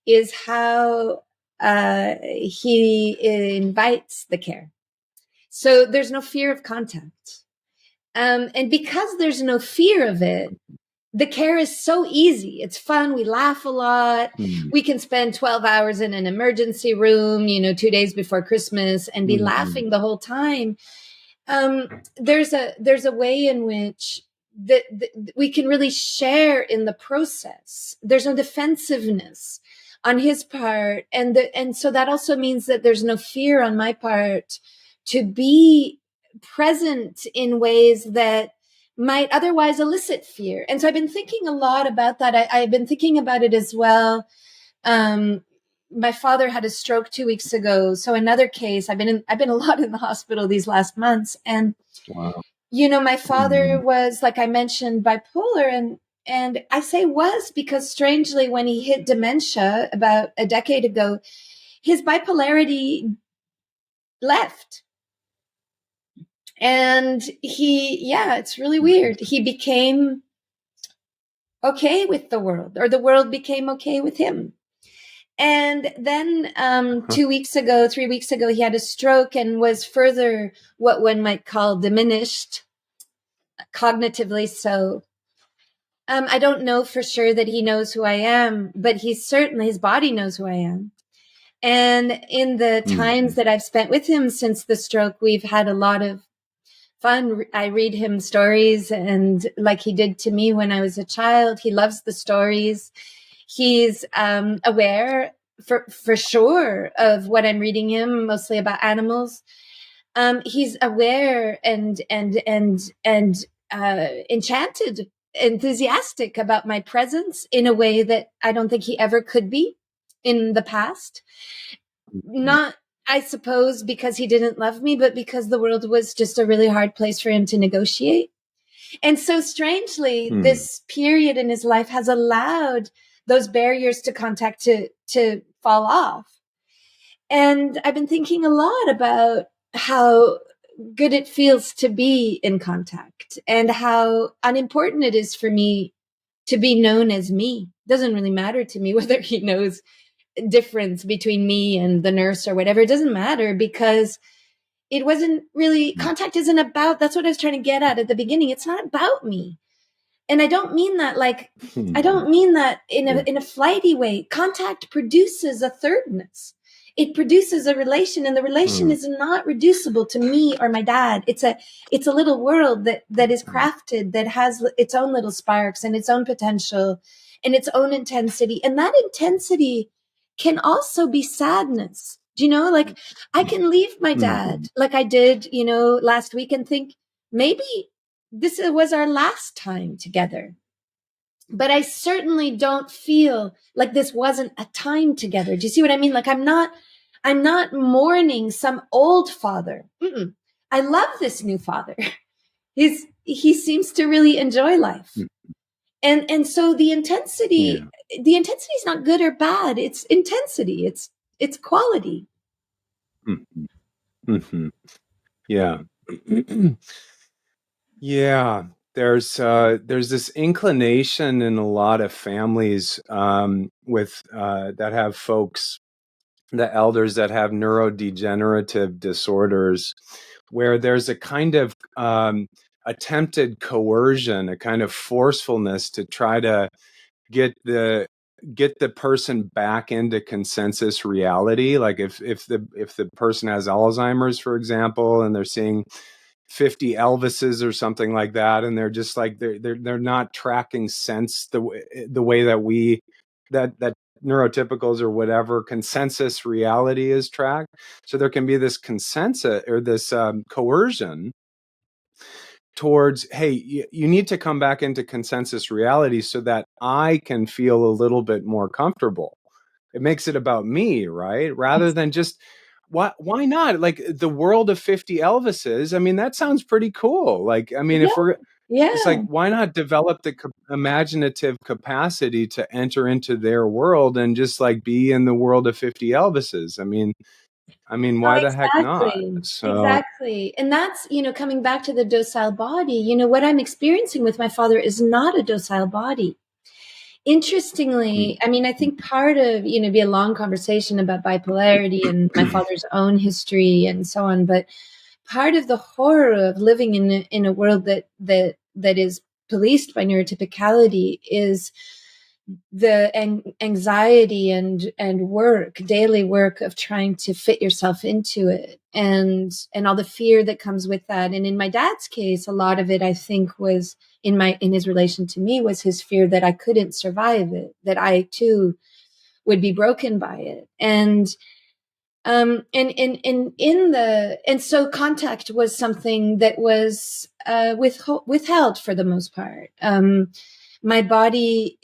is how he invites the care. So there's no fear of contact. And because there's no fear of it, the care is so easy. It's fun. We laugh a lot. We can spend 12 hours in an emergency room, 2 days before Christmas, and be laughing the whole time. There's a way in which we can really share in the process. There's no defensiveness. on his part. And so that also means that there's no fear on my part to be present in ways that might otherwise elicit fear. And so I've been thinking a lot about that. I've been thinking about it as well. My father had a stroke 2 weeks ago. So another case, I've been a lot in the hospital these last months. And, wow. My father was, like I mentioned, bipolar. And I say was because strangely, when he hit dementia about a decade ago, his bipolarity left. And it's really weird. He became okay with the world, or the world became okay with him. And then 3 weeks ago, he had a stroke and was further what one might call diminished, cognitively so. I don't know for sure that he knows who I am, but his body knows who I am. And in the times that I've spent with him since the stroke, we've had a lot of fun. I read him stories, and like he did to me when I was a child, he loves the stories. He's aware for sure of what I'm reading him, mostly about animals. He's aware and enchanted, enthusiastic about my presence in a way that I don't think he ever could be in the past. Not, I suppose, because he didn't love me, but because the world was just a really hard place for him to negotiate. And so strangely, this period in his life has allowed those barriers to contact to fall off. And I've been thinking a lot about how good it feels to be in contact and how unimportant it is for me to be known as me. It doesn't really matter to me whether he knows difference between me and the nurse or whatever. It doesn't matter, because it wasn't really, contact isn't about, that's what I was trying to get at the beginning. It's not about me. And I don't mean that I don't mean that in a flighty way. Contact produces a thirdness. It produces a relation, and the relation is not reducible to me or my dad. It's a little world that is crafted, that has its own little sparks and its own potential and its own intensity. And that intensity can also be sadness. Do you know, I can leave my dad like I did, last week, and think maybe this was our last time together. But I certainly don't feel like this wasn't a time together. Do you see what I mean? Like I'm not mourning some old father. I love this new father. He seems to really enjoy life. And so the intensity is not good or bad. It's intensity. It's quality. Yeah. Yeah. There's this inclination in a lot of families with that have folks, the elders that have neurodegenerative disorders, where there's a kind of attempted coercion, a kind of forcefulness to try to get the person back into consensus reality. Like if the person has Alzheimer's, for example, and they're seeing 50 Elvises or something like that, and they're just like they're not tracking sense the way that neurotypicals or whatever consensus reality is tracked. So there can be this consensus or this coercion towards, hey, you need to come back into consensus reality so that I can feel a little bit more comfortable. It makes it about me, right? Rather than just, why not? Like the world of 50 Elvises. I mean, that sounds pretty cool. Like, I mean, it's like, why not develop the imaginative capacity to enter into their world and just like be in the world of 50 Elvises? I mean, why the heck not? So, exactly. And that's, coming back to the docile body, what I'm experiencing with my father is not a docile body. Interestingly, I mean, I think part of, be a long conversation about bipolarity and my father's own history and so on. But part of the horror of living in a world that is policed by neurotypicality is the anxiety and daily work of trying to fit yourself into it, and all the fear that comes with that. And in my dad's case, a lot of it, I think, was in his relation to me, was his fear that I couldn't survive it, that I too would be broken by it. And so contact was something that was withheld for the most part. My body,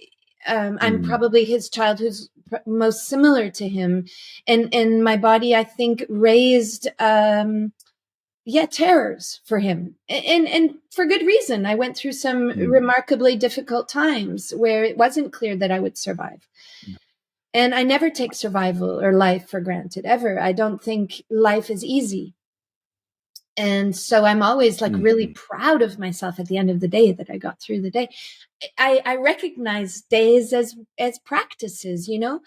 I'm probably his child who's most similar to him, and my body, I think, raised terrors for him, and for good reason. I went through some remarkably difficult times where it wasn't clear that I would survive. And I never take survival or life for granted, ever. I don't think life is easy. And so I'm always like really proud of myself at the end of the day that I got through the day. I recognize days as practices, you know,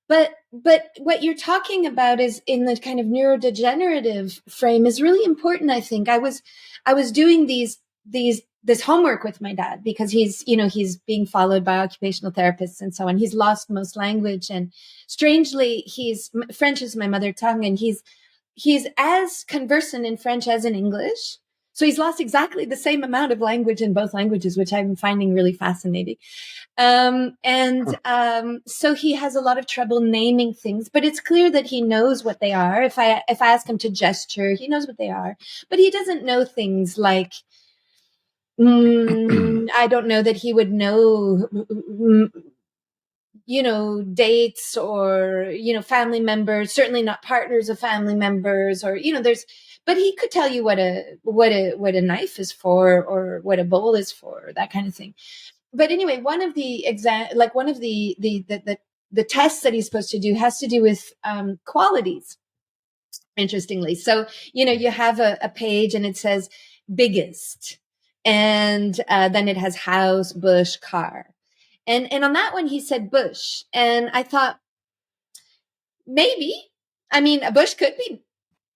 but what you're talking about is in the kind of neurodegenerative frame is really important. I think I was doing this homework with my dad because he's being followed by occupational therapists and so on. He's lost most language, and strangely, French is my mother tongue, and he's as conversant in French as in English. So he's lost exactly the same amount of language in both languages, which I'm finding really fascinating. So he has a lot of trouble naming things, but it's clear that he knows what they are. If I ask him to gesture, he knows what they are, but he doesn't know things like, I don't know that he would know, dates or, family members, certainly not partners of family members, or, but he could tell you what a knife is for, or what a bowl is for, that kind of thing. But anyway, one of the tests that he's supposed to do has to do with qualities, interestingly. So, you have a page and it says biggest, and then it has house, bush, car. And on that one, he said bush. And I thought, maybe, a bush could be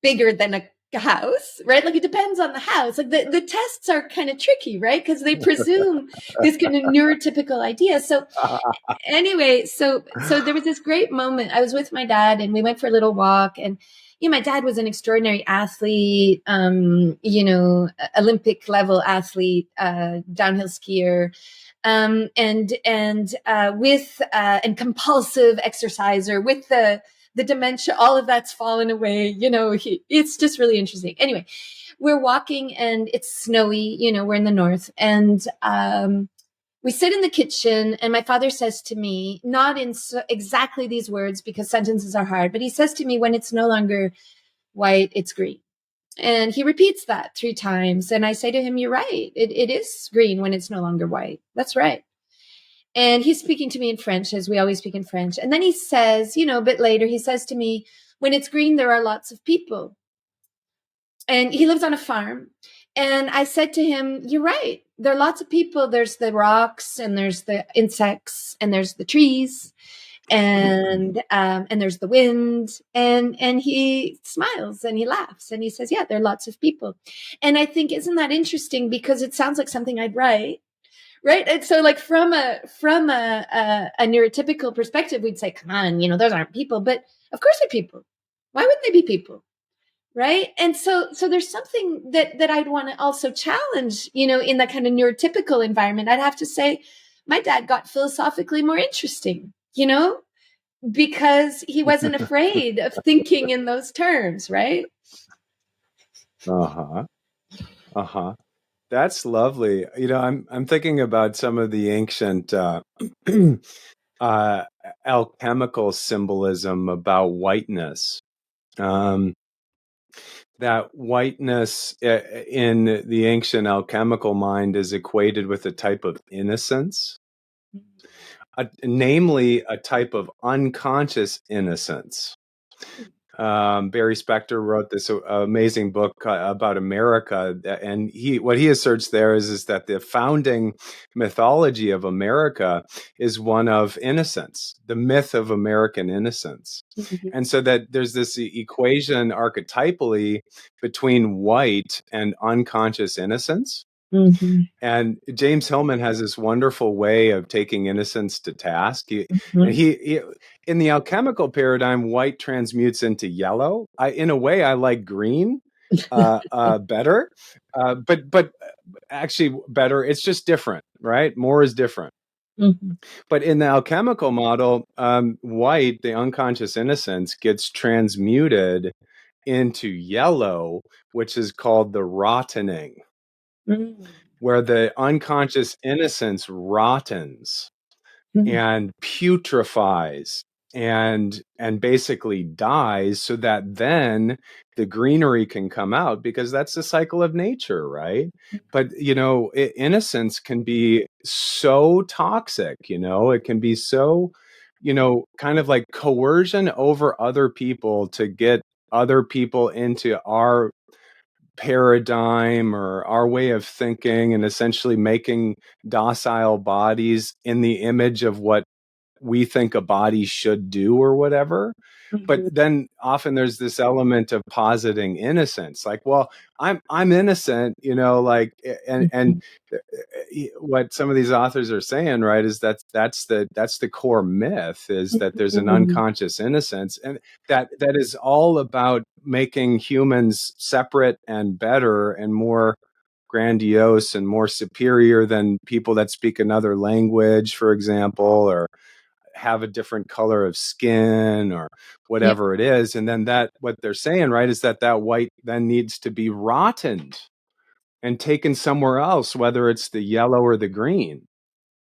bigger than a house, right? Like, it depends on the house. Like, the tests are kind of tricky, right? Because they presume this kind of neurotypical idea. So anyway, so there was this great moment. I was with my dad and we went for a little walk, and my dad was an extraordinary athlete, Olympic level athlete, downhill skier. And compulsive exerciser with the dementia, all of that's fallen away. It's just really interesting. Anyway, we're walking and it's snowy, we're in the north, and we sit in the kitchen, and my father says to me, not in exactly these words because sentences are hard, but he says to me, when it's no longer white, it's green. And he repeats that 3 times. And I say to him, you're right. It is green when it's no longer white. That's right. And he's speaking to me in French, as we always speak in French. And then he says, a bit later, he says to me, when it's green, there are lots of people. And he lives on a farm. And I said to him, you're right. There are lots of people. There's the rocks, and there's the insects, and there's the trees, and there's the wind, and he smiles and he laughs and he says, yeah, there are lots of people. And I think, isn't that interesting? Because it sounds like something I'd write, right? And so, like, from a neurotypical perspective, we'd say, come on, those aren't people. But of course they're people. Why wouldn't they be people? Right. And so there's something that I'd want to also challenge, in that kind of neurotypical environment. I'd have to say my dad got philosophically more interesting, because he wasn't afraid of thinking in those terms. Right. That's lovely. I'm thinking about some of the ancient alchemical symbolism about whiteness. That whiteness in the ancient alchemical mind is equated with a type of innocence, namely a type of unconscious innocence. Barry Spector wrote this amazing book about America, and what he asserts there is that the founding mythology of America is one of innocence, the myth of American innocence. And so that there's this equation archetypally between white and unconscious innocence. And James Hillman has this wonderful way of taking innocence to task. And he in the alchemical paradigm, white transmutes into yellow. In a way, I like green better, but actually better. It's just different, right? More is different. Mm-hmm. But in the alchemical model, white, the unconscious innocence, gets transmuted into yellow, which is called the rottening, where the unconscious innocence rottens and putrefies and basically dies, so that then the greenery can come out, because that's the cycle of nature, right? But innocence can be so toxic. It can be so kind of like coercion over other people to get other people into our paradigm or our way of thinking, and essentially making docile bodies in the image of what we think a body should do or whatever. But then often there's this element of positing innocence, like, well, I'm innocent, and what some of these authors are saying, right, is that's the core myth, is that there's an unconscious innocence, and that is all about making humans separate and better and more grandiose and more superior than people that speak another language, for example, or have a different color of skin or whatever it is. And then what they're saying, right, is that white then needs to be rottened and taken somewhere else, whether it's the yellow or the green.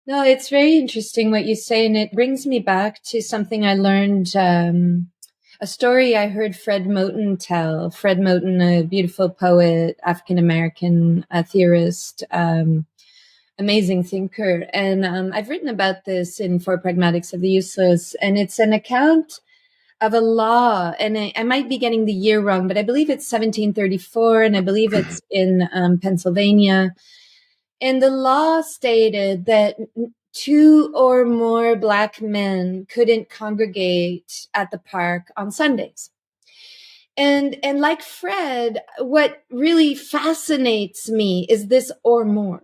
No, it's very interesting what you say. And it brings me back to something I learned, a story I heard Fred Moten tell. Fred Moten, a beautiful poet, African-American theorist, amazing thinker. And I've written about this in For Pragmatics of the Useless. And it's an account of a law. And I might be getting the year wrong, but I believe it's 1734. And I believe it's in Pennsylvania. And the law stated that 2 or more Black men couldn't congregate at the park on Sundays. And like Fred, what really fascinates me is this "or more."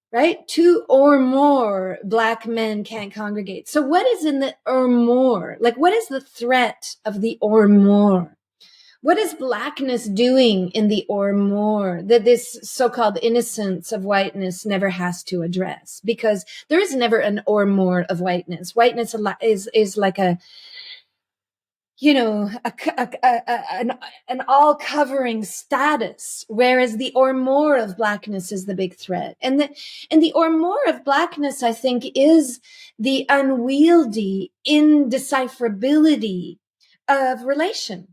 Right? 2 or more Black men can't congregate. So what is in the "or more"? Like, what is the threat of the "or more"? What is Blackness doing in the "or more" that this so-called innocence of whiteness never has to address? Because there is never an "or more" of whiteness. Whiteness is like an all-covering status, whereas the "or more" of Blackness is the big threat. And the "or more" of Blackness, I think, is the unwieldy indecipherability of relation.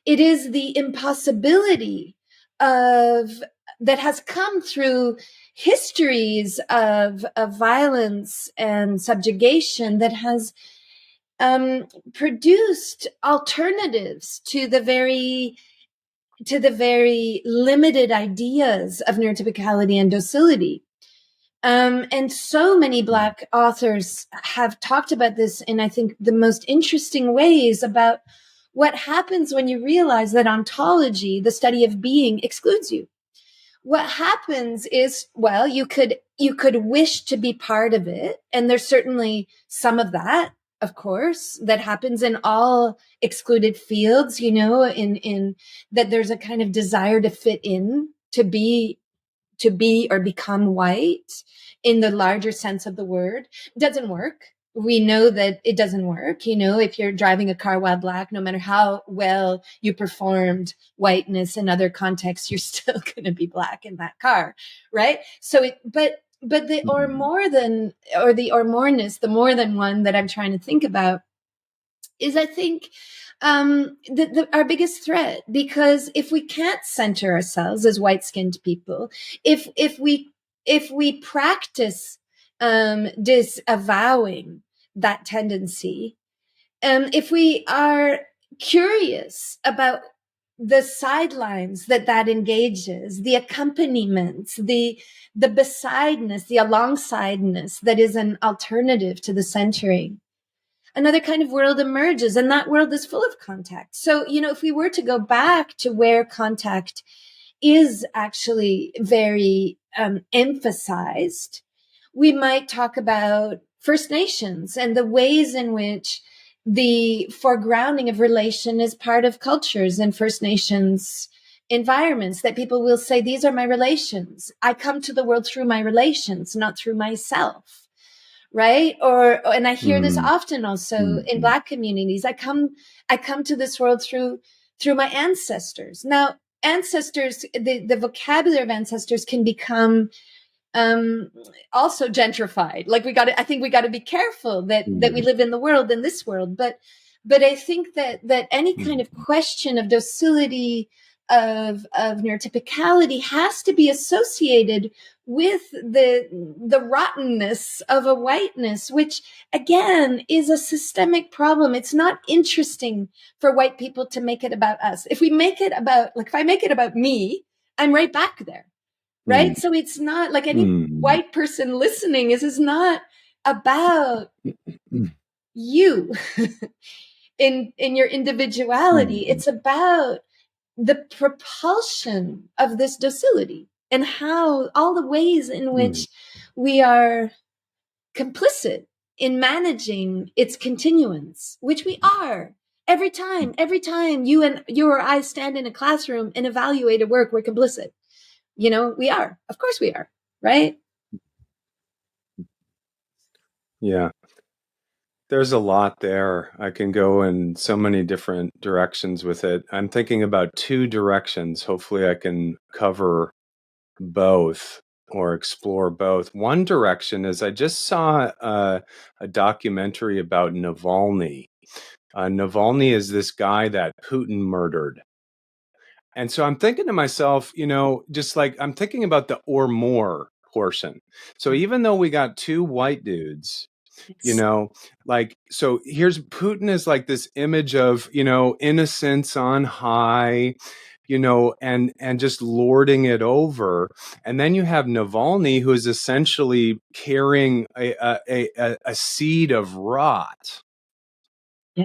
It is the impossibility that has come through histories of violence and subjugation that has produced alternatives to the very limited ideas of neurotypicality and docility. And so many Black authors have talked about this in, I think, the most interesting ways, about what happens when you realize that ontology, the study of being, excludes you. What happens is, well, you could wish to be part of it. And there's certainly some of that, of course, that happens in all excluded fields, in that there's a kind of desire to fit in, to be or become white in the larger sense of the word. It doesn't work. We know that it doesn't work. If you're driving a car while Black, no matter how well you performed whiteness in other contexts, you're still going to be Black in that car, right? So but the "or more than," or the "or moreness," the more than one that I'm trying to think about, is, I think, our biggest threat. Because if we can't center ourselves as white-skinned people, if we practice disavowing that tendency, if we are curious about the sidelines that engages, the accompaniments, the besideness, the alongsideness that is an alternative to the centering, another kind of world emerges, and that world is full of contact. So, if we were to go back to where contact is actually very emphasized, we might talk about First Nations and the ways in which the foregrounding of relation is part of cultures and First Nations environments, that people will say, these are my relations. I come to the world through my relations, not through myself. right? And I hear this often also in Black communities. I come to this world through my ancestors. Now, ancestors, the vocabulary of ancestors can become also gentrified. Like I think we got to be careful that we live in this world. But I think that any kind of question of docility, of neurotypicality has to be associated with the rottenness of a whiteness, which again is a systemic problem. It's not interesting for white people to make it about us. If we make it about, like, if I make it about me, I'm right back there. Right. So it's not like any white person listening. This is not about you in your individuality. It's about the propulsion of this docility and how all the ways in which we are complicit in managing its continuance, which we are. Every time you or I stand in a classroom and evaluate a work, we're complicit. You know, we are. Of course we are, right? Yeah. There's a lot there. I can go in so many different directions with it. I'm thinking about two directions. Hopefully I can cover both or explore both. One direction is I just saw a documentary about Navalny. Navalny is this guy that Putin murdered. And so I'm thinking to myself, you know, just like I'm thinking about the or more portion. So even though we got two white dudes, you know, like, so here's Putin is like this image of, you know, innocence on high, you know, and just lording it over. And then you have Navalny, who is essentially carrying a seed of rot.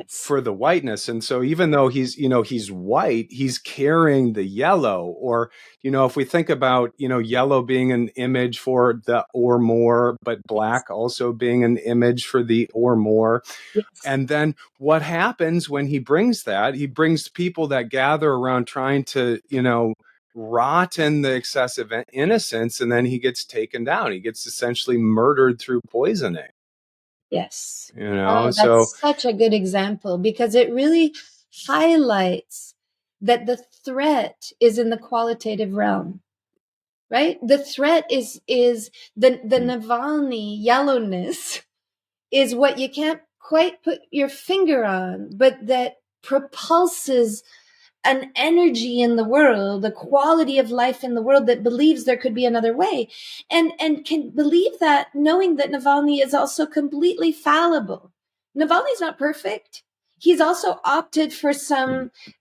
For the whiteness. And so even though he's, you know, he's white, he's carrying the yellow. Or, you know, if we think about, you know, yellow being an image for the or more, but black also being an image for the or more. And then what happens when he brings that? He brings people that gather around trying to, you know, rot in the excessive innocence, and then he gets taken down. He gets essentially murdered through poisoning. Yes. You know, that's such a good example, because it really highlights that the threat is in the qualitative realm, right? The threat is the Navalny yellowness is what you can't quite put your finger on, but that propulses an energy in the world, a quality of life in the world that believes there could be another way, and can believe that, knowing that Navalny is also completely fallible. Navalny's not perfect. He's also opted for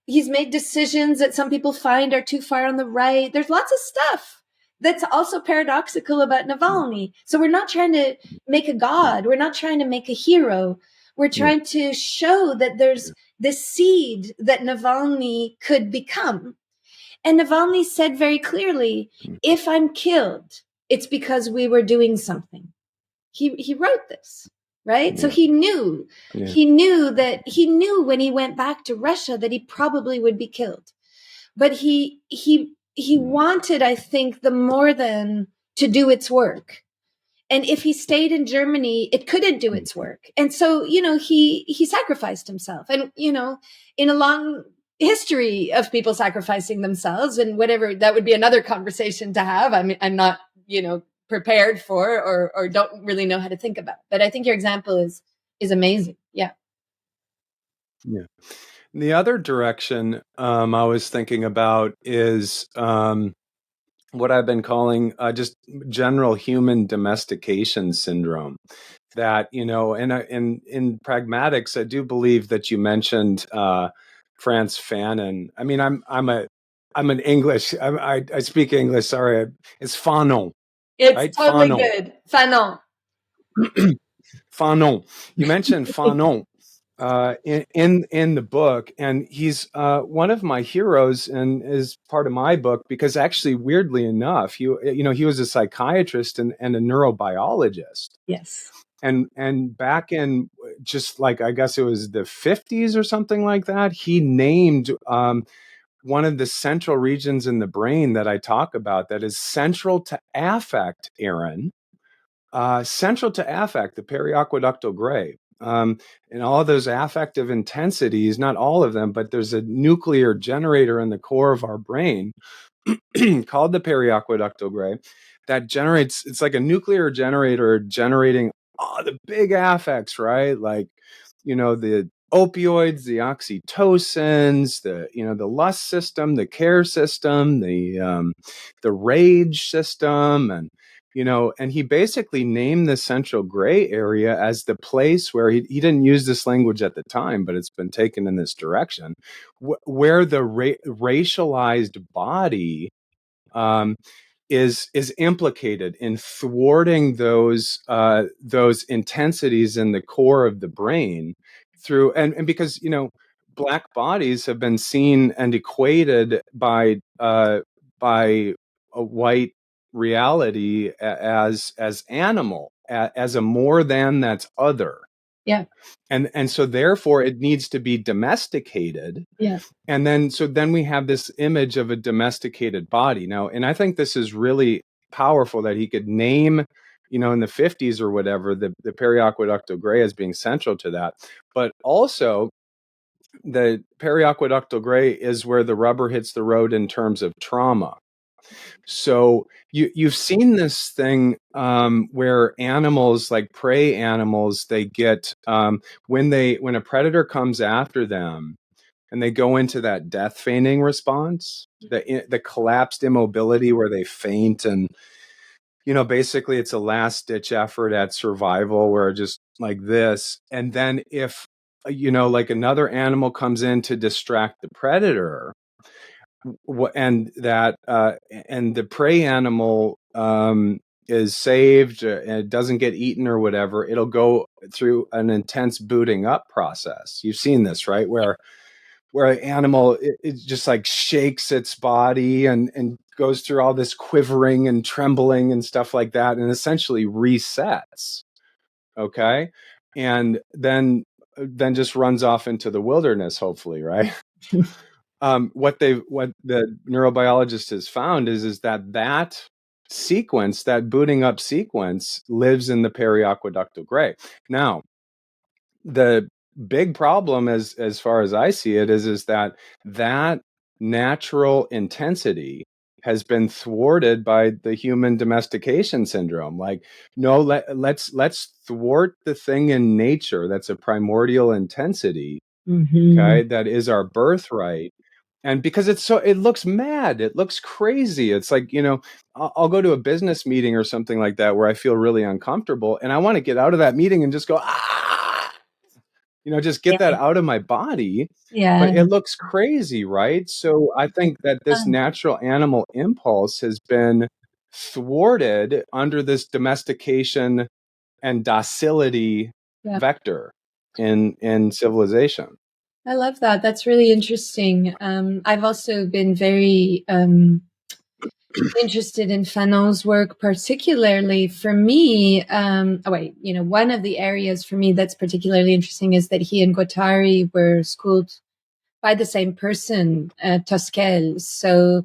he's made decisions that some people find are too far on the right. There's lots of stuff that's also paradoxical about Navalny. So we're not trying to make a god. We're not trying to make a hero. We're trying to show that there's the seed that Navalny could become. And Navalny said very clearly, if I'm killed, it's because we were doing something. He wrote this, right? So he knew when he went back to Russia that he probably would be killed. But he wanted, I think, the more than to do its work. And if he stayed in Germany, it couldn't do its work. And so, you know, he sacrificed himself. And, you know, in a long history of people sacrificing themselves and whatever, that would be another conversation to have. I mean, I'm not, you know, prepared for or don't really know how to think about. But I think your example is amazing. Yeah. Yeah. The other direction I was thinking about is what I've been calling just general human domestication syndrome. That, you know, in pragmatics, I do believe that you mentioned Frantz Fanon. I mean, I'm an English. I speak English. Sorry, it's Fanon. It's right? totally Fanon. good. Fanon. Fanon. You mentioned Fanon. In the book, and he's one of my heroes and is part of my book because actually, weirdly enough, he was a psychiatrist and a neurobiologist. Yes. And back in just like, I guess it was the 50s or something like that, he named one of the central regions in the brain that I talk about that is central to affect, Erin, central to affect, the periaqueductal gray. And all those affective intensities, not all of them, but there's a nuclear generator in the core of our brain called the periaqueductal gray that generates, it's like a nuclear generator generating all the big affects, right? Like, the opioids, the oxytocins, the lust system, the care system, the rage system, and he basically named the central gray area as the place where he didn't use this language at the time, but it's been taken in this direction, where the racialized body is implicated in thwarting those intensities in the core of the brain through, and because black bodies have been seen and equated by a white reality as animal, as a more than that's other. Yeah. And so therefore it needs to be domesticated. Yeah. And then we have this image of a domesticated body now. And I think this is really powerful that he could name, in the 50s or whatever, the periaqueductal gray as being central to that. But also the periaqueductal gray is where the rubber hits the road in terms of trauma. So you've seen this thing where animals, like prey animals, they get when a predator comes after them and they go into that death feigning response, the collapsed immobility where they faint, and basically it's a last ditch effort at survival where just like this. And then if like another animal comes in to distract the predator, and the prey animal is saved and it doesn't get eaten or whatever, it'll go through an intense booting up process. You've seen this, right? Where an animal, it just like shakes its body and goes through all this quivering and trembling and stuff like that, and essentially resets. Okay. And then just runs off into the wilderness, hopefully, right? What the neurobiologist has found is that sequence, that booting up sequence, lives in the periaqueductal gray. Now, the big problem, as far as I see it, is that natural intensity has been thwarted by the human domestication syndrome. Like, no, let's thwart the thing in nature that's a primordial intensity. Mm-hmm. Okay, that is our birthright. And because it looks mad, it looks crazy. It's like, I'll go to a business meeting or something like that where I feel really uncomfortable and I want to get out of that meeting and just go, just get that out of my body. Yeah. But it looks crazy, right? So I think that this natural animal impulse has been thwarted under this domestication and docility vector in civilization. I love that. That's really interesting. I've also been very interested in Fanon's work, particularly for me. One of the areas for me that's particularly interesting is that he and Guattari were schooled by the same person, Tosquel. So,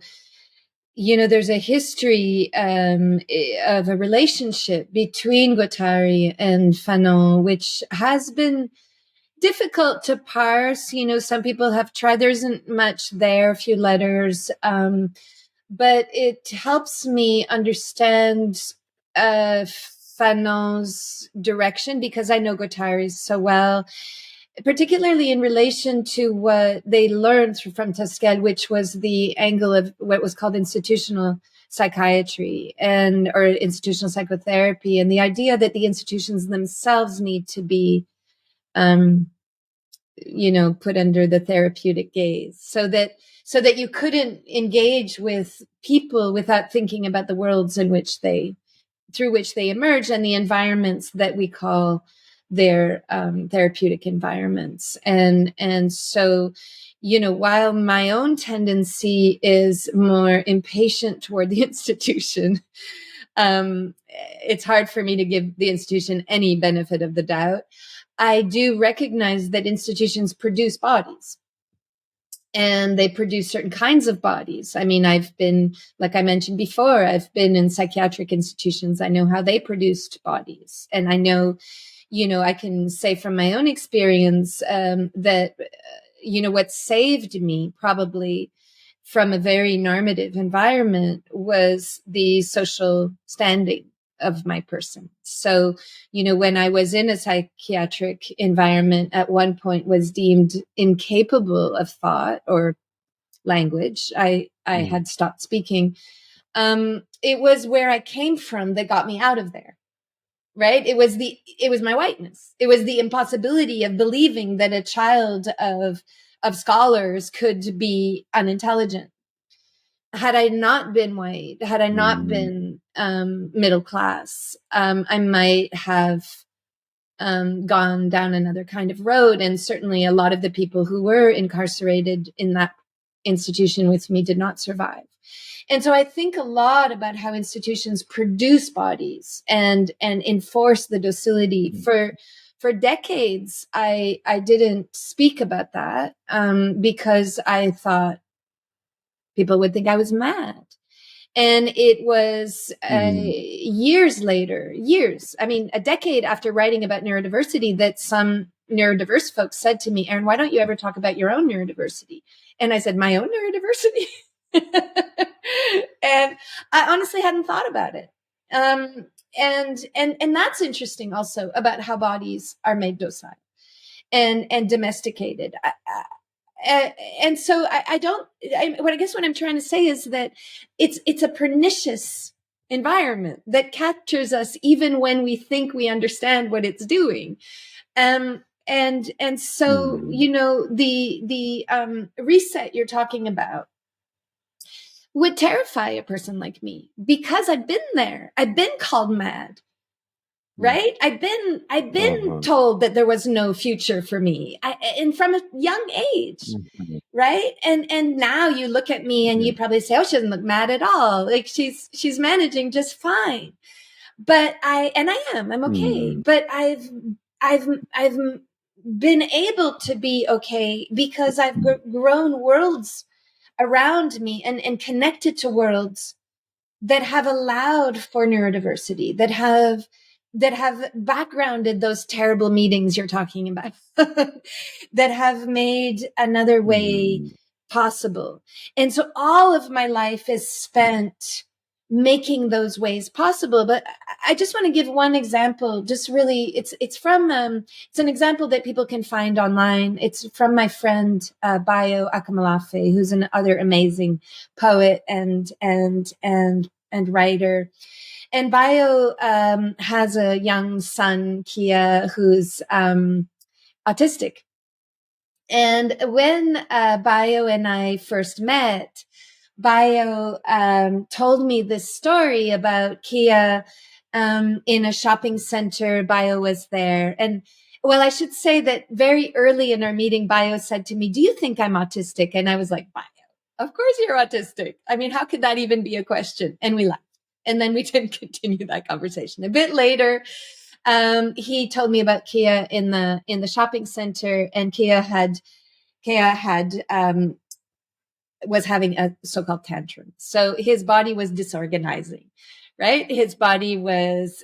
there's a history of a relationship between Guattari and Fanon, which has been difficult to parse. Some people have tried. There isn't much there, a few letters, but it helps me understand Fanon's direction because I know Guattari so well, particularly in relation to what they learned from Tosquel, which was the angle of what was called institutional psychiatry or institutional psychotherapy, and the idea that the institutions themselves need to be put under the therapeutic gaze so that you couldn't engage with people without thinking about the worlds through which they emerge and the environments that we call their therapeutic environments. And so, while my own tendency is more impatient toward the institution, it's hard for me to give the institution any benefit of the doubt. I do recognize that institutions produce bodies. and they produce certain kinds of bodies. I mean, I've been, like I mentioned before, I've been in psychiatric institutions. I know how they produced bodies. And I know, I can say from my own experience that, what saved me probably from a very normative environment was the social standing of my person. So, when I was in a psychiatric environment, at one point was deemed incapable of thought or language. I had stopped speaking. It was where I came from that got me out of there. Right? It was my whiteness. It was the impossibility of believing that a child of scholars could be unintelligent. Had I not been white, had I not been middle class, I might have gone down another kind of road. And certainly a lot of the people who were incarcerated in that institution with me did not survive. And so I think a lot about how institutions produce bodies and enforce the docility. For decades, I didn't speak about that because I thought people would think I was mad. And it was years later, a decade after writing about neurodiversity, that some neurodiverse folks said to me, Erin, why don't you ever talk about your own neurodiversity? And I said, my own neurodiversity? And I honestly hadn't thought about it. And that's interesting also about how bodies are made docile and domesticated. And so I guess what I'm trying to say is that it's a pernicious environment that captures us even when we think we understand what it's doing. And so, the reset you're talking about would terrify a person like me because I've been there. I've been called mad. Right? I've been told that there was no future for me, and from a young age, right? And now you look at me and you probably say, "Oh, she doesn't look mad at all. Like she's managing just fine." But I'm okay. But I've been able to be okay because I've grown worlds around me and connected to worlds that have allowed for neurodiversity, that have backgrounded those terrible meetings you're talking about, that have made another way possible. And so all of my life is spent making those ways possible. But I just want to give one example. Just really, it's from it's an example that people can find online. It's from my friend Bayo Akamalafe, who's another amazing poet and writer. And Bayo has a young son, Kia, who's autistic. And when Bayo and I first met, Bayo told me this story about Kia in a shopping center. Bayo was there. And well, I should say that very early in our meeting, Bayo said to me, "Do you think I'm autistic?" And I was like, "Bayo, of course you're autistic. I mean, how could that even be a question?" And we laughed. And then we didn't continue that conversation. A bit later, he told me about Kia in the shopping center, and Kia was having a so-called tantrum. So his body was disorganizing, right? His body was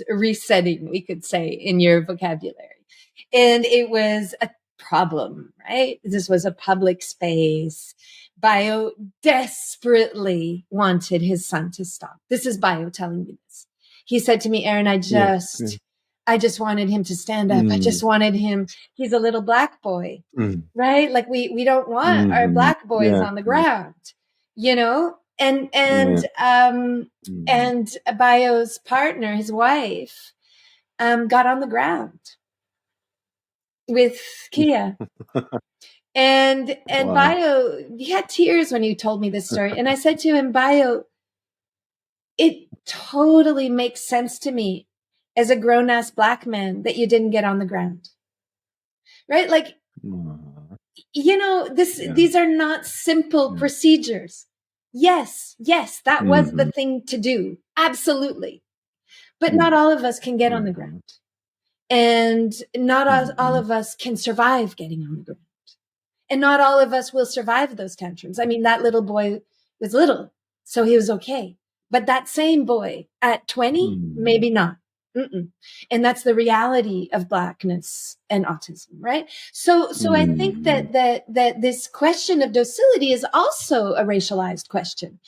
resetting, we could say, in your vocabulary. And it was a problem, right? This was a public space. Bayo desperately wanted his son to stop. This is Bayo telling me this. He said to me, "Erin, I just wanted him to stand up. I just wanted him. He's a little black boy, right? Like we don't want our black boys on the ground, you know." And Bayo's partner, his wife, got on the ground with Kia. And wow. Bayo, he had tears when he told me this story. And I said to him, "Bayo, it totally makes sense to me as a grown-ass black man that you didn't get on the ground." Right? Like, these are not simple procedures. Yes, that was the thing to do. Absolutely. But not all of us can get on the ground. And not all of us can survive getting on the ground. And not all of us will survive those tantrums. I mean, that little boy was little, so he was okay. But that same boy at 20, maybe not. And that's the reality of Blackness and autism, right? So I think that this question of docility is also a racialized question,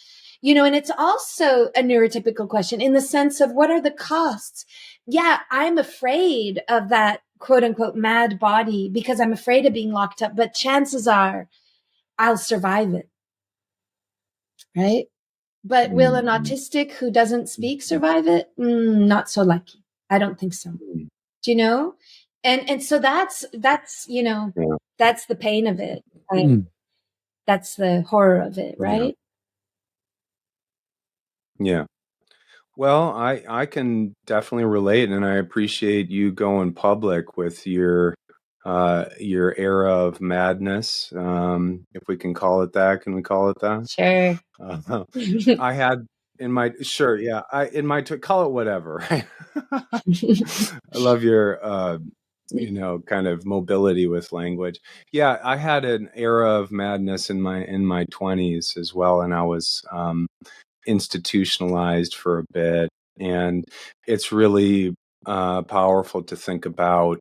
and it's also a neurotypical question in the sense of what are the costs? Yeah, I'm afraid of that quote unquote mad body because I'm afraid of being locked up, but chances are I'll survive it, right? But will an autistic who doesn't speak survive it? Not so lucky. I don't think so. Do you know? And so that's that's the pain of it. That's the horror of it, right? Yeah. Well, I can definitely relate, and I appreciate you going public with your era of madness, if we can call it that. Can we call it that? Sure. I had in my call it whatever. I love your kind of mobility with language. Yeah, I had an era of madness in my 20s as well, and I was institutionalized for a bit, and it's really powerful to think about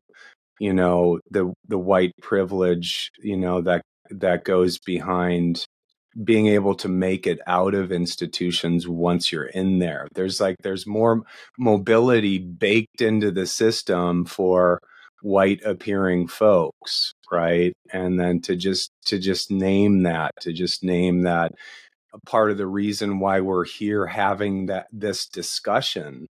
the white privilege that goes behind being able to make it out of institutions once you're in there. There's more mobility baked into the system for white appearing folks, right? And then to just name that a part of the reason why we're here having this discussion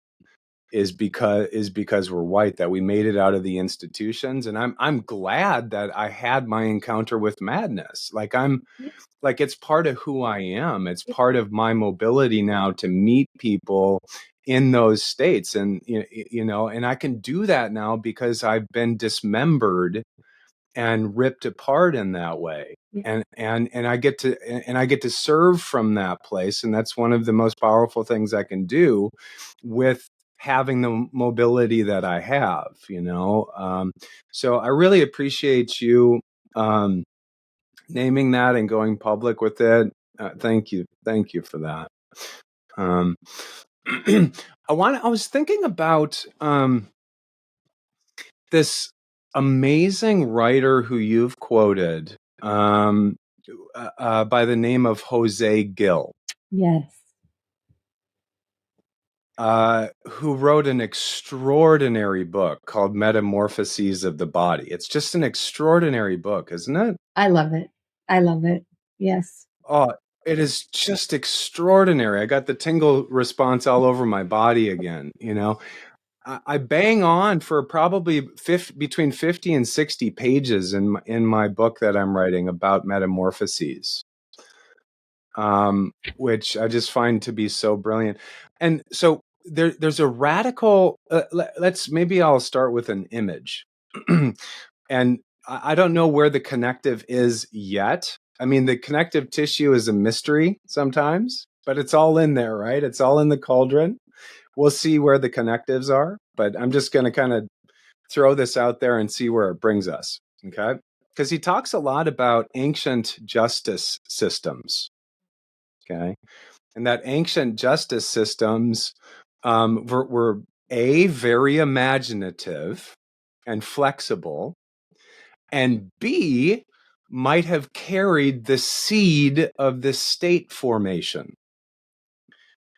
is because we're white, that we made it out of the institutions. And I'm glad that I had my encounter with madness. Like it's part of who I am. It's part of my mobility now to meet people in those states. And, and I can do that now because I've been dismembered and ripped apart in that way. And I get to serve from that place. And that's one of the most powerful things I can do with having the mobility that I have, so I really appreciate you, naming that and going public with it. Thank you for that. I was thinking about this amazing writer who you've quoted, by the name of Jose Gil. Yes. Who wrote an extraordinary book called Metamorphoses of the Body. It's just an extraordinary book, isn't it? I love it. Yes. Oh, it is just extraordinary. I got the tingle response all over my body again. I bang on for probably between 50 and 60 pages in my book that I'm writing about metamorphoses, which I just find to be so brilliant. And so there's a radical, maybe I'll start with an image. And I don't know where the connective is yet. I mean, the connective tissue is a mystery sometimes, but it's all in there, right? It's all in the cauldron. We'll see where the connectives are, but I'm just going to kind of throw this out there and see where it brings us, okay? Because he talks a lot about ancient justice systems, okay? And that ancient justice systems were very imaginative and flexible, and B, might have carried the seed of the state formation.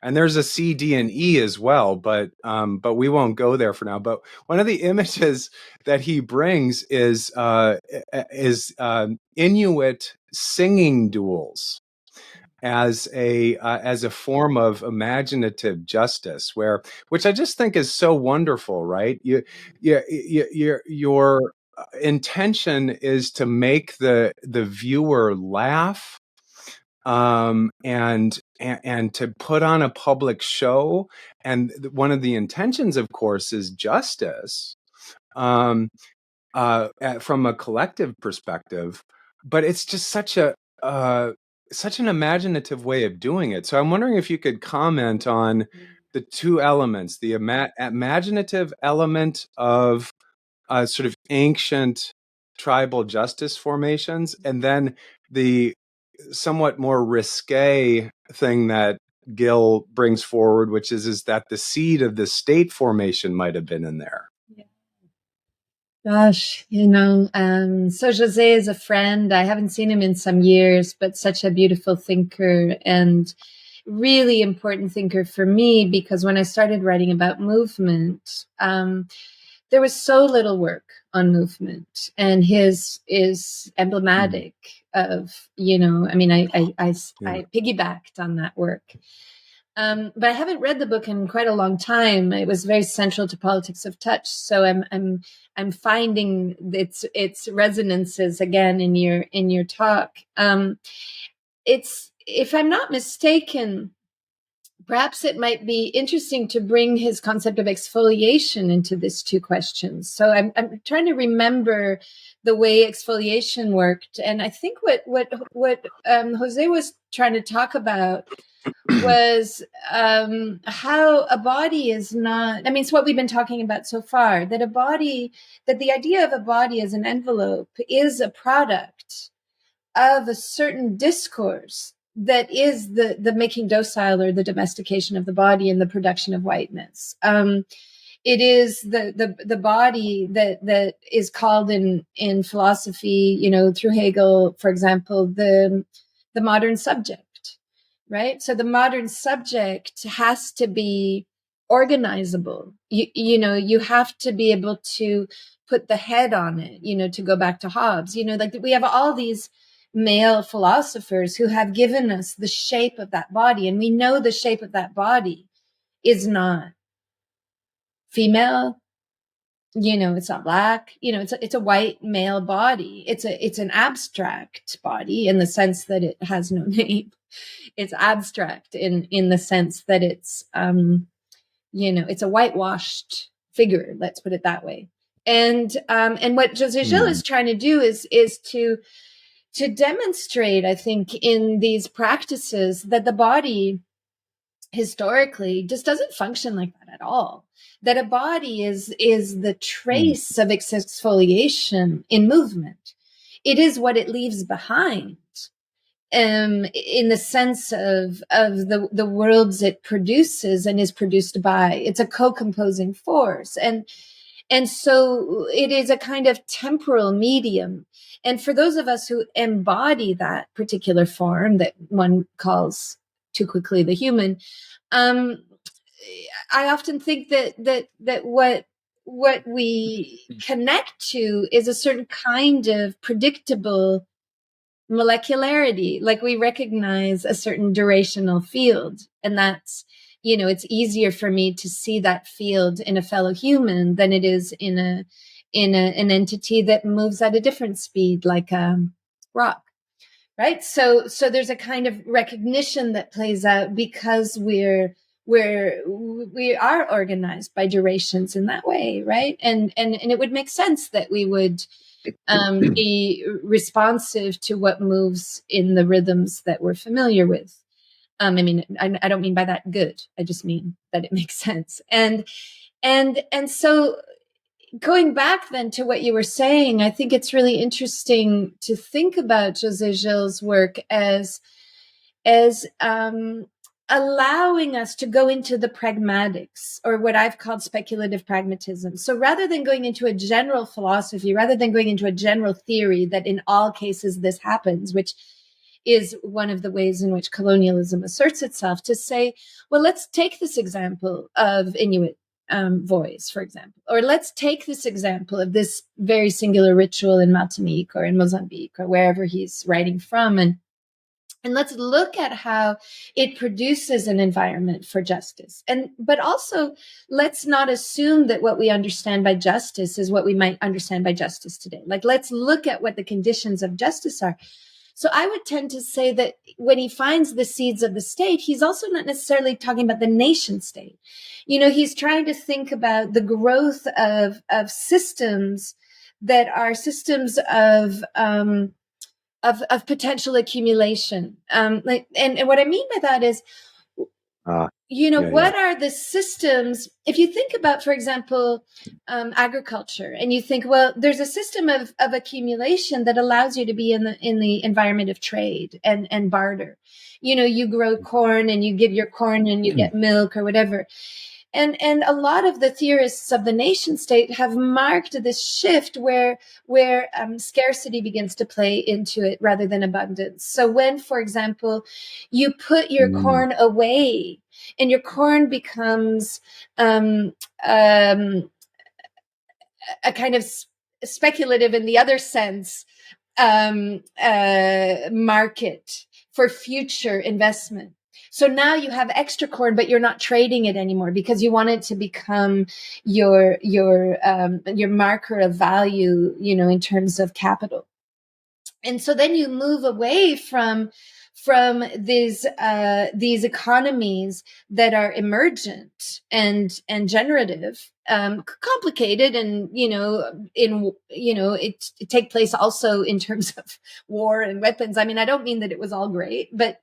And there's a C, D, and E as well, but we won't go there for now. But one of the images that he brings is Inuit singing duels as a form of imaginative justice, which I just think is so wonderful, right? Your intention is to make the viewer laugh, and to put on a public show. And one of the intentions, of course, is justice, from a collective perspective. But it's just such an imaginative way of doing it. So I'm wondering if you could comment on the two elements, the imaginative element of sort of ancient tribal justice formations, and then the somewhat more risque thing that Gill brings forward, which is that the seed of the state formation might have been in there. Gosh, so José is a friend. I haven't seen him in some years, but such a beautiful thinker and really important thinker for me, because when I started writing about movement, there was so little work on movement, and his is emblematic of, I piggybacked on that work. But I haven't read the book in quite a long time. It was very central to Politics of Touch, so I'm finding its resonances again in your talk. It's, if I'm not mistaken, perhaps it might be interesting to bring his concept of exfoliation into these two questions. So I'm trying to remember the way exfoliation worked, and I think what Jose was trying to talk about was how a body is not, it's what we've been talking about so far, that the idea of a body as an envelope is a product of a certain discourse that is the making docile, or the domestication of the body and the production of whiteness. It is the body that is called in philosophy, through Hegel, for example, the modern subject. Right? So the modern subject has to be organizable. You have to be able to put the head on it, to go back to Hobbes. Like we have all these male philosophers who have given us the shape of that body, and we know the shape of that body is not female. It's not black. It's a white male body. It's an abstract body in the sense that it has no name. It's abstract in the sense that it's it's a whitewashed figure, let's put it that way. And what José Gil is trying to do is to demonstrate, I think, in these practices, that the body historically just doesn't function like that at all. That a body is the trace of exfoliation in movement. It is what it leaves behind. In the sense of the worlds it produces and is produced by. It's a co-composing force. And so it is a kind of temporal medium. And for those of us who embody that particular form that one calls too quickly the human, I often think that what we connect to is a certain kind of predictable molecularity. Like we recognize a certain durational field, and that's, it's easier for me to see that field in a fellow human than it is in an entity that moves at a different speed, like a rock. Right. So there's a kind of recognition that plays out because we are organized by durations in that way. Right. And it would make sense that we would be responsive to what moves in the rhythms that we're familiar with. I don't mean by that good. I just mean that it makes sense. And so going back then to what you were saying, I think it's really interesting to think about José Gil's work as allowing us to go into the pragmatics, or what I've called speculative pragmatism. So rather than going into a general philosophy, rather than going into a general theory that in all cases this happens, which is one of the ways in which colonialism asserts itself, to say, well, let's take this example of Inuit voice, for example, or let's take this example of this very singular ritual in Martinique or in Mozambique or wherever he's writing from, and let's look at how it produces an environment for justice. But also, let's not assume that what we understand by justice is what we might understand by justice today. Like, let's look at what the conditions of justice are. So I would tend to say that when he finds the seeds of the state, he's also not necessarily talking about the nation state. He's trying to think about the growth of systems that are systems of potential accumulation. And what I mean by that is, What are the systems? If you think about, for example, agriculture, and you think, well, there's a system of accumulation that allows you to be in the environment of trade and barter. You grow corn and you give your corn and you get milk or whatever. And a lot of the theorists of the nation state have marked this shift where scarcity begins to play into it rather than abundance. So when, for example, you put your corn away and your corn becomes a kind of speculative in the other sense market for future investment. So now you have extra corn, but you're not trading it anymore because you want it to become your marker of value, in terms of capital. And so then you move away from these economies that are emergent and generative, complicated, and it take place also in terms of war and weapons. I mean, I don't mean that it was all great, but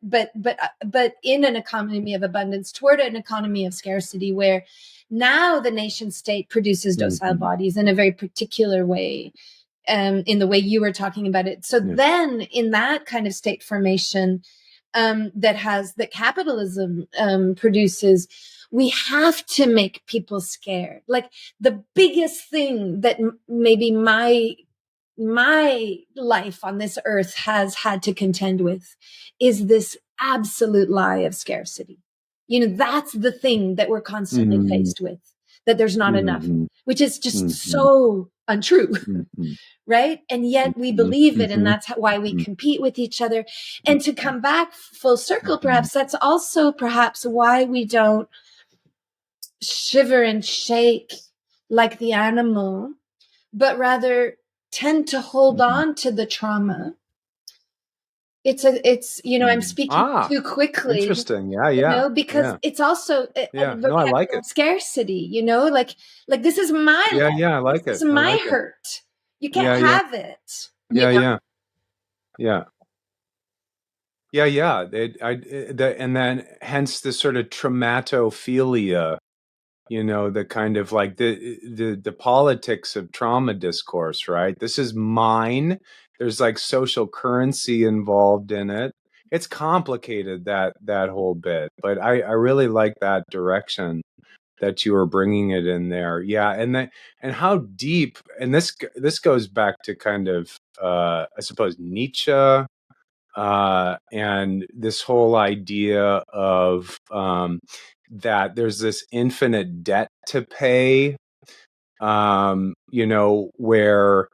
in an economy of abundance toward an economy of scarcity, where now the nation state produces docile bodies in a very particular way. In the way you were talking about it. So then in that kind of state formation that capitalism produces, we have to make people scared. Like the biggest thing that maybe my life on this earth has had to contend with is this absolute lie of scarcity. That's the thing that we're constantly faced with, that there's not enough, which is just so untrue. Right? And yet we believe it. And that's why we compete with each other. And to come back full circle, perhaps that's also perhaps why we don't shiver and shake like the animal, but rather tend to hold on to the trauma. I'm speaking too quickly. Interesting. Yeah. Because it's also no, I like it. Scarcity, like this is my life. I like it. This is my hurt. You can't have it. Yeah. And then hence the sort of traumatophilia, the kind of like the politics of trauma discourse, right? This is mine. There's like social currency involved in it. It's complicated, that whole bit, but I really like that direction that you were bringing it in there. Yeah. And how deep, and this goes back to kind of, I suppose, Nietzsche, and this whole idea of, that there's this infinite debt to pay, where,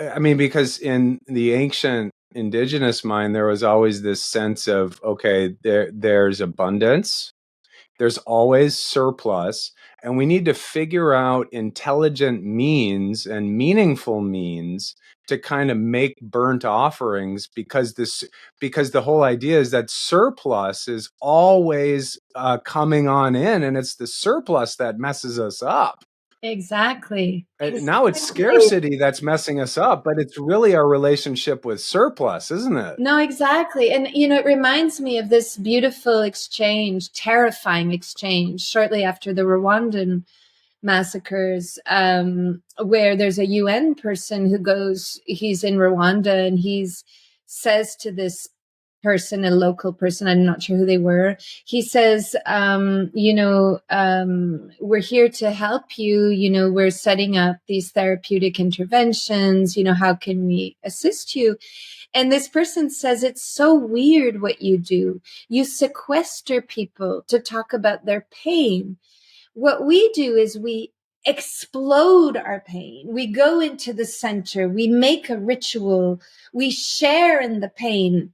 I mean, because in the ancient indigenous mind, there was always this sense of, okay, there's abundance, there's always surplus, and we need to figure out intelligent means and meaningful means to kind of make burnt offerings, because the whole idea is that surplus is always coming on in, and it's the surplus that messes us up. Exactly. Now it's scarcity that's messing us up, but it's really our relationship with surplus, isn't it? No, exactly. And, it reminds me of this beautiful exchange, terrifying exchange, shortly after the Rwandan massacres, where there's a UN person who he's in Rwanda, and says to this person, a local person, I'm not sure who they were, he says, we're here to help you, we're setting up these therapeutic interventions, how can we assist you? And this person says, it's so weird what you do. You sequester people to talk about their pain. What we do is we explode our pain. We go into the center. We make a ritual. We share in the pain.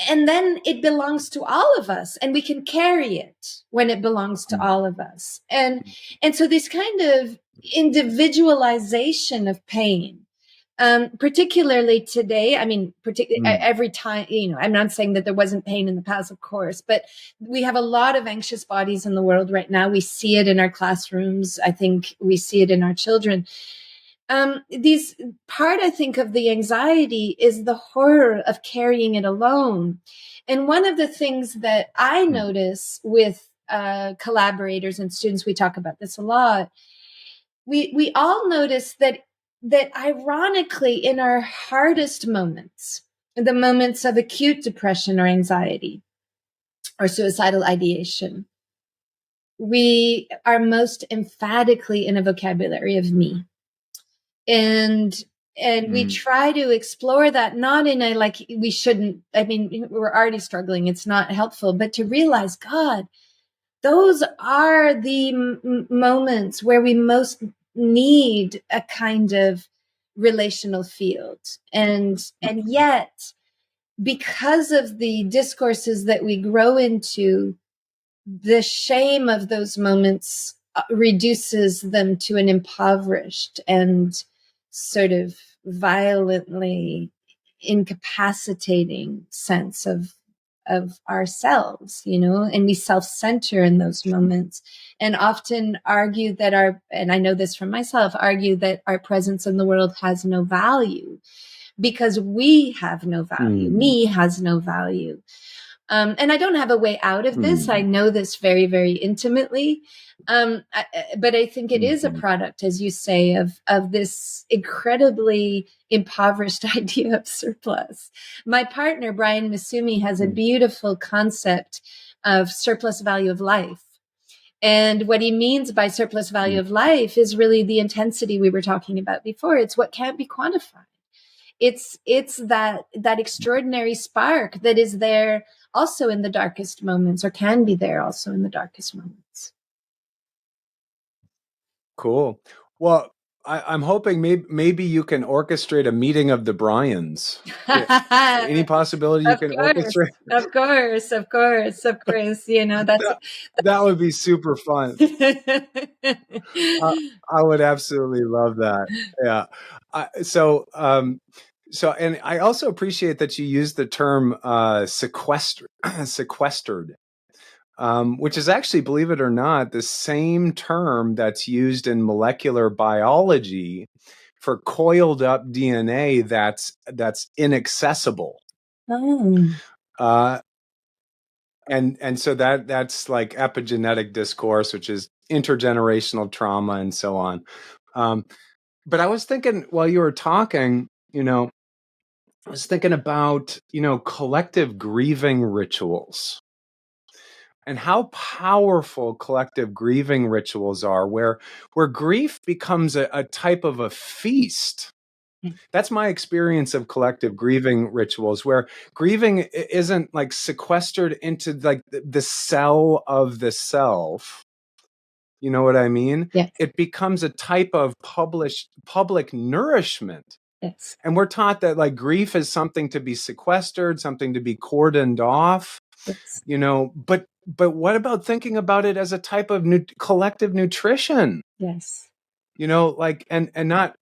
And then it belongs to all of us, and we can carry it when it belongs to all of us. And so this kind of individualization of pain, particularly today, I mean, every time, I'm not saying that there wasn't pain in the past, of course, but we have a lot of anxious bodies in the world right now. We see it in our classrooms. I think we see it in our children. I think of the anxiety is the horror of carrying it alone. And one of the things that I notice with collaborators and students, we talk about this a lot. We all notice that ironically, in our hardest moments, the moments of acute depression or anxiety or suicidal ideation, we are most emphatically in a vocabulary of me. And we try to explore that, not in a, like, we shouldn't, I mean, we're already struggling, it's not helpful, but to realize, God, those are the moments where we most need a kind of relational field. And yet, because of the discourses that we grow into, the shame of those moments reduces them to an impoverished and sort of violently incapacitating sense of ourselves, you know, and we self-center in those moments and often argue that and I know this from myself, argue that our presence in the world has no value because we have no value. Me has no value. And I don't have a way out of this. I know this very, very intimately. But I think it is a product, as you say, of this incredibly impoverished idea of surplus. My partner, Brian Masumi, has a beautiful concept of surplus value of life. And what he means by surplus value of life is really the intensity we were talking about before. It's what can't be quantified. It's that extraordinary spark that is there also in the darkest moments, or can be there also in the darkest moments. Cool. Well, I'm hoping maybe you can orchestrate a meeting of the Bryans. Any possibility you can orchestrate? Of course. You know, that would be super fun. I would absolutely love that. Yeah. So, and I also appreciate that you use the term sequestered, which is actually, believe it or not, the same term that's used in molecular biology for coiled up DNA that's inaccessible. And so that's like epigenetic discourse, which is intergenerational trauma and so on. But I was thinking while you were talking, you know, I was thinking about, you know, collective grieving rituals and how powerful collective grieving rituals are, where grief becomes a type of a feast. That's my experience of collective grieving rituals, where grieving isn't like sequestered into like the cell of the self. You know what I mean? Yes. It becomes a type of public nourishment. Yes. And we're taught that like grief is something to be sequestered, something to be cordoned off, yes. You know, but what about thinking about it as a type of collective nutrition? Yes. You know, like, and not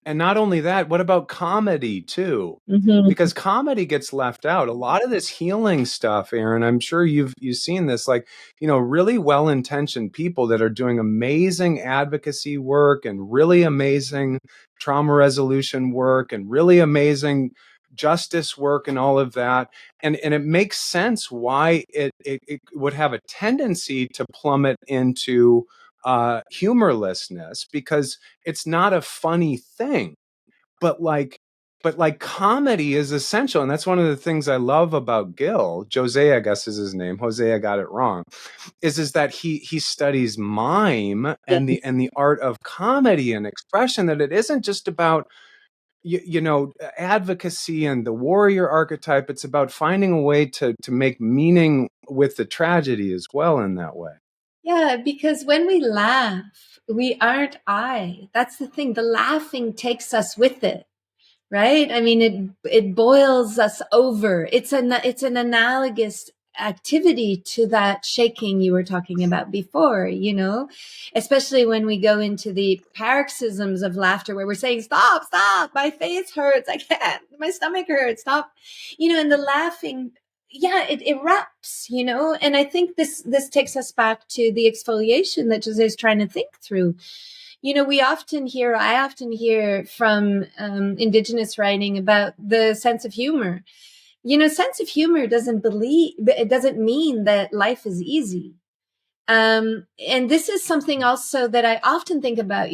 only that, what about comedy too? Because comedy gets left out. A lot of this healing stuff, Erin, I'm sure you've seen this, like, you know, really well-intentioned people that are doing amazing advocacy work and really amazing trauma resolution work and really amazing justice work and all of that. And it makes sense why it would have a tendency to plummet into humorlessness, because it's not a funny thing, but comedy is essential. And that's one of the things I love about Gil. Jose, I guess is his name. Jose, I got it wrong. Is that he studies mime and the art of comedy and expression, that it isn't just about you know, advocacy and the warrior archetype. It's about finding a way to make meaning with the tragedy as well in that way. Yeah, because when we laugh, we aren't I. That's the thing. The laughing takes us with it, right? I mean, it boils us over. It's an analogous activity to that shaking you were talking about before, you know, especially when we go into the paroxysms of laughter where we're saying, stop, my face hurts, I can't, my stomach hurts, stop, you know, and the laughing, yeah, it erupts, you know. And I think this takes us back to the exfoliation that Jose is trying to think through. You know, I often hear from Indigenous writing about the sense of humor. sense of humor doesn't mean that life is easy. And this is something also that I often think about.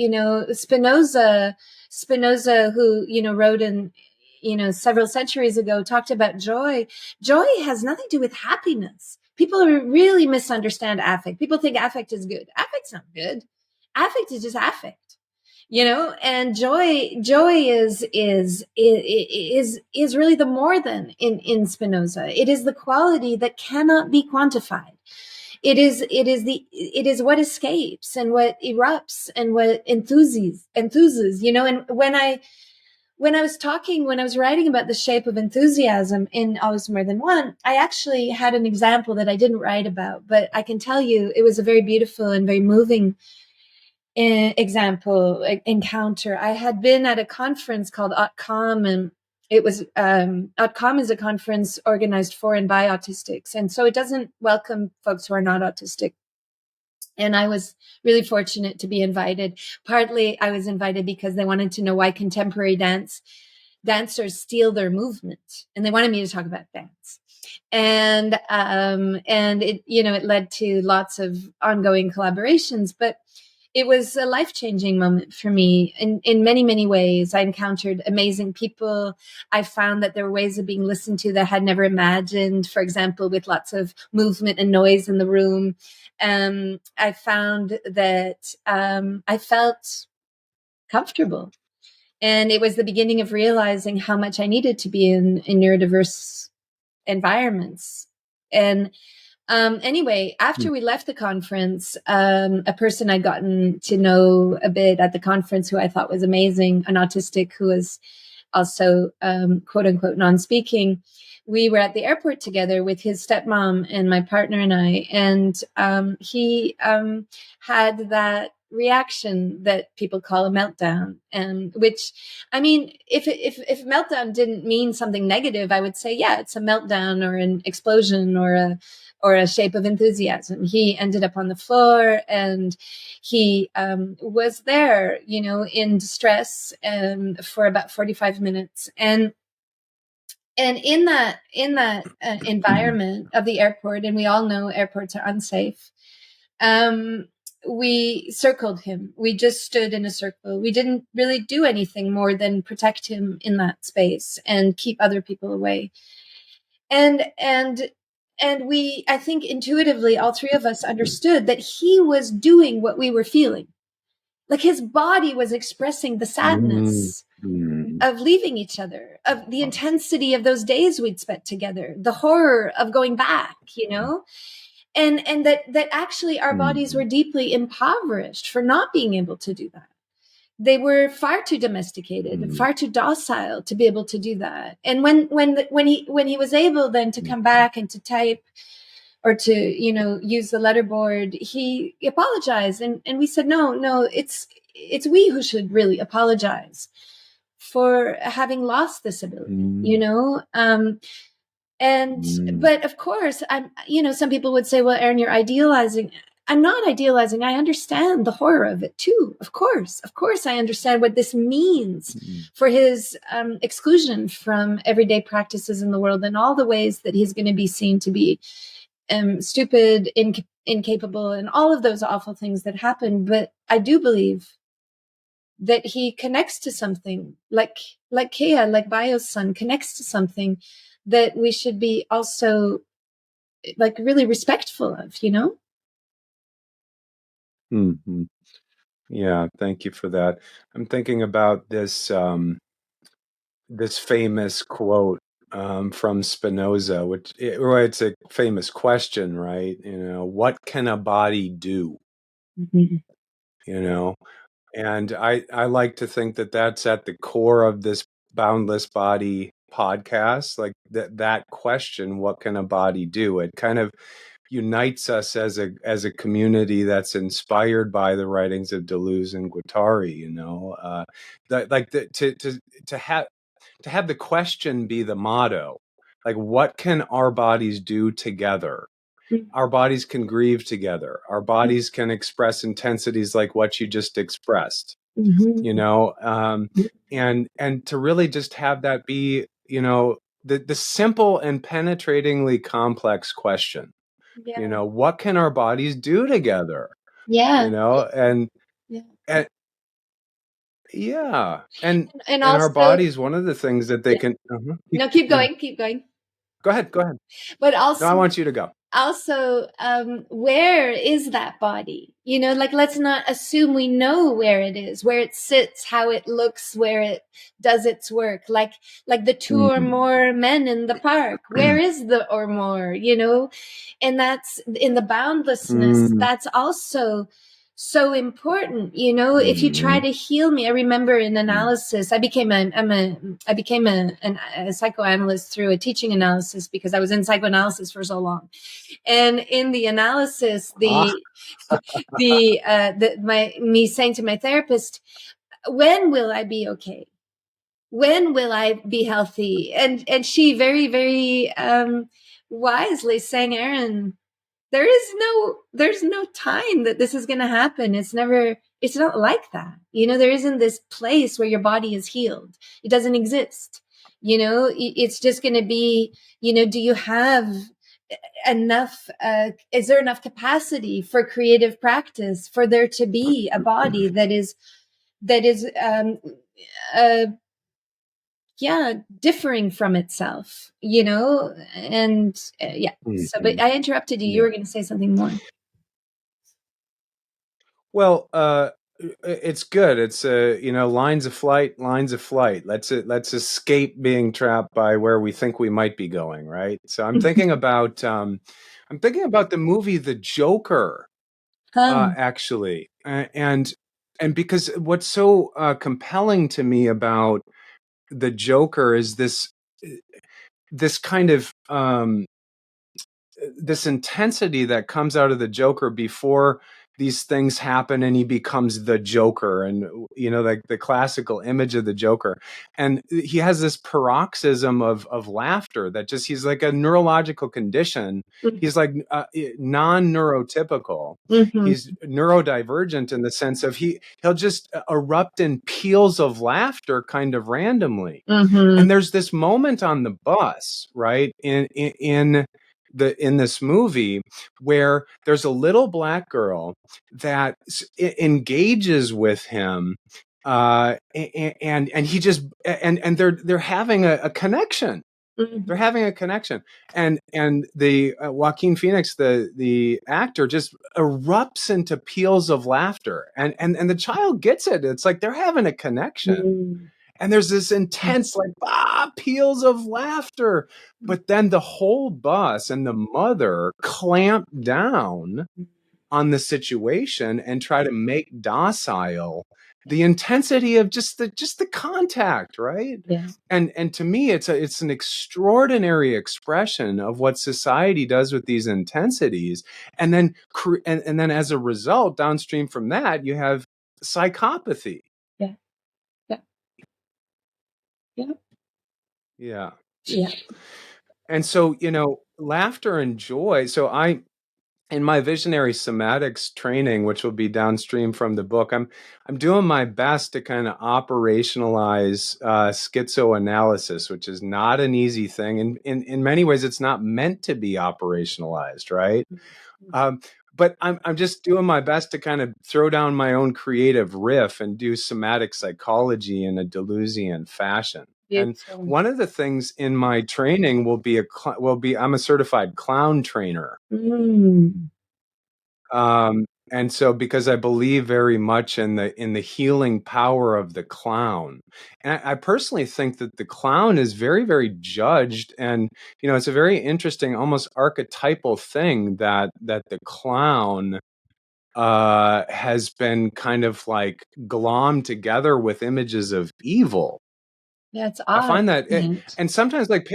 Spinoza, who wrote in several centuries ago, talked about joy. Joy has nothing to do with happiness. People really misunderstand affect. People think affect is good. Affect's not good. Affect is just affect. And joy is really the more than in Spinoza. It is the quality that cannot be quantified. It is what escapes and what erupts and what enthuses. And when I was writing about the shape of enthusiasm in Always More Than One, I actually had an example that I didn't write about, but I can tell you it was a very beautiful and very moving encounter. I had been at a conference called OutCom, and it was OutCom is a conference organized for and by autistics, and so it doesn't welcome folks who are not autistic. And I was really fortunate to be invited. Partly I was invited because they wanted to know why contemporary dancers steal their movement, and they wanted me to talk about dance. And it it led to lots of ongoing collaborations, but it was a life-changing moment for me in many, many ways. I encountered amazing people. I found that there were ways of being listened to that I had never imagined, for example, with lots of movement and noise in the room. I found that I felt comfortable. And it was the beginning of realizing how much I needed to be in neurodiverse environments. And anyway, after we left the conference, a person I'd gotten to know a bit at the conference who I thought was amazing, an autistic who was also quote unquote non-speaking, we were at the airport together with his stepmom and my partner and I, and he had that reaction that people call a meltdown, and which, I mean, if meltdown didn't mean something negative, I would say, yeah, it's a meltdown or an explosion or a shape of enthusiasm. He ended up on the floor, and he was there, in distress for about 45 minutes. And in that environment of the airport, and we all know airports are unsafe, we circled him. We just stood in a circle. We didn't really do anything more than protect him in that space and keep other people away. And we, I think intuitively, all three of us understood that he was doing what we were feeling. Like his body was expressing the sadness of leaving each other, of the intensity of those days we'd spent together, the horror of going back, and that actually our bodies were deeply impoverished for not being able to do that. They were far too domesticated, far too docile to be able to do that. And when he was able then to come back and to type or to, use the letterboard, he apologized. And we said, no, it's we who should really apologize for having lost this ability, but of course, some people would say, well, Erin, you're idealizing. I'm not idealizing. I understand the horror of it too. Of course, I understand what this means for his exclusion from everyday practices in the world and all the ways that he's going to be seen to be stupid, incapable, and all of those awful things that happen. But I do believe that he connects to something like Kea, like Bio's son, connects to something that we should be also like really respectful of, Mm-hmm. Yeah, thank you for that. I'm thinking about this this famous quote from Spinoza, it's a famous question, right? What can a body do? And I like to think that that's at the core of this Boundless Body podcast, like that question, what can a body do? It kind of unites us as a community that's inspired by the writings of Deleuze and Guattari, to have the question be the motto, like, what can our bodies do together? Our bodies can grieve together. Our bodies can express intensities like what you just expressed, and to really just have that be, the simple and penetratingly complex question. Yeah. You know, what can our bodies do together? Yeah. You know, and yeah. And also, our bodies, one of the things that they can. No, keep going. Keep going. Go ahead. But also, no, I want you to go. Also, where is that body? You know, like, let's not assume we know where it is, where it sits, how it looks, where it does its work. Like the two or more men in the park. Where is the or more? You know, and that's in the boundlessness. That's also so important. You know, if you try to heal me, I remember in analysis, I became a psychoanalyst through a teaching analysis because I was in psychoanalysis for so long. And in the analysis, me saying to my therapist, when will I be okay? When will I be healthy? And she very, very wisely saying, Erin, there's no time that this is going to happen. It's not like that. You know, there isn't this place where your body is healed. It doesn't exist. You know, it's just going to be, you know, do you have enough, is there enough capacity for creative practice for there to be a body that is differing from itself, you know? And so, but I interrupted you. You were going to say something more. Well, it's good. It's you know, lines of flight. Let's escape being trapped by where we think we might be going, right? So I'm thinking about the movie The Joker, actually, and because what's so compelling to me about The Joker is this kind of this intensity that comes out of the Joker before these things happen and he becomes the Joker, and you know, like the classical image of the Joker, and he has this paroxysm of laughter that just, he's like a neurological condition. He's like non-neurotypical. He's neurodivergent in the sense of he'll just erupt in peals of laughter kind of randomly. And there's this moment on the bus, right, in this movie where there's a little black girl that engages with him, and he just and they're having a connection. They're having a connection, and the Joaquin Phoenix, the actor, just erupts into peals of laughter, and the child gets it. It's like they're having a connection. And there's this intense, like, peals of laughter. But then the whole bus and the mother clamp down on the situation and try to make docile the intensity of just the contact, right? Yeah. And to me, it's an extraordinary expression of what society does with these intensities. And then and then as a result, downstream from that, you have psychopathy. Yeah. And so, you know, laughter and joy. So in my visionary somatics training, which will be downstream from the book, I'm doing my best to kind of operationalize schizoanalysis, which is not an easy thing. And in many ways, it's not meant to be operationalized, right? But I'm just doing my best to kind of throw down my own creative riff and do somatic psychology in a Deleuzian fashion. Beautiful. And one of the things in my training will be I'm a certified clown trainer. And so, because I believe very much in the healing power of the clown, and I personally think that the clown is very, very judged, and you know, it's a very interesting, almost archetypal thing that the clown has been kind of like glommed together with images of evil. Yeah, it's odd. I find that, and sometimes like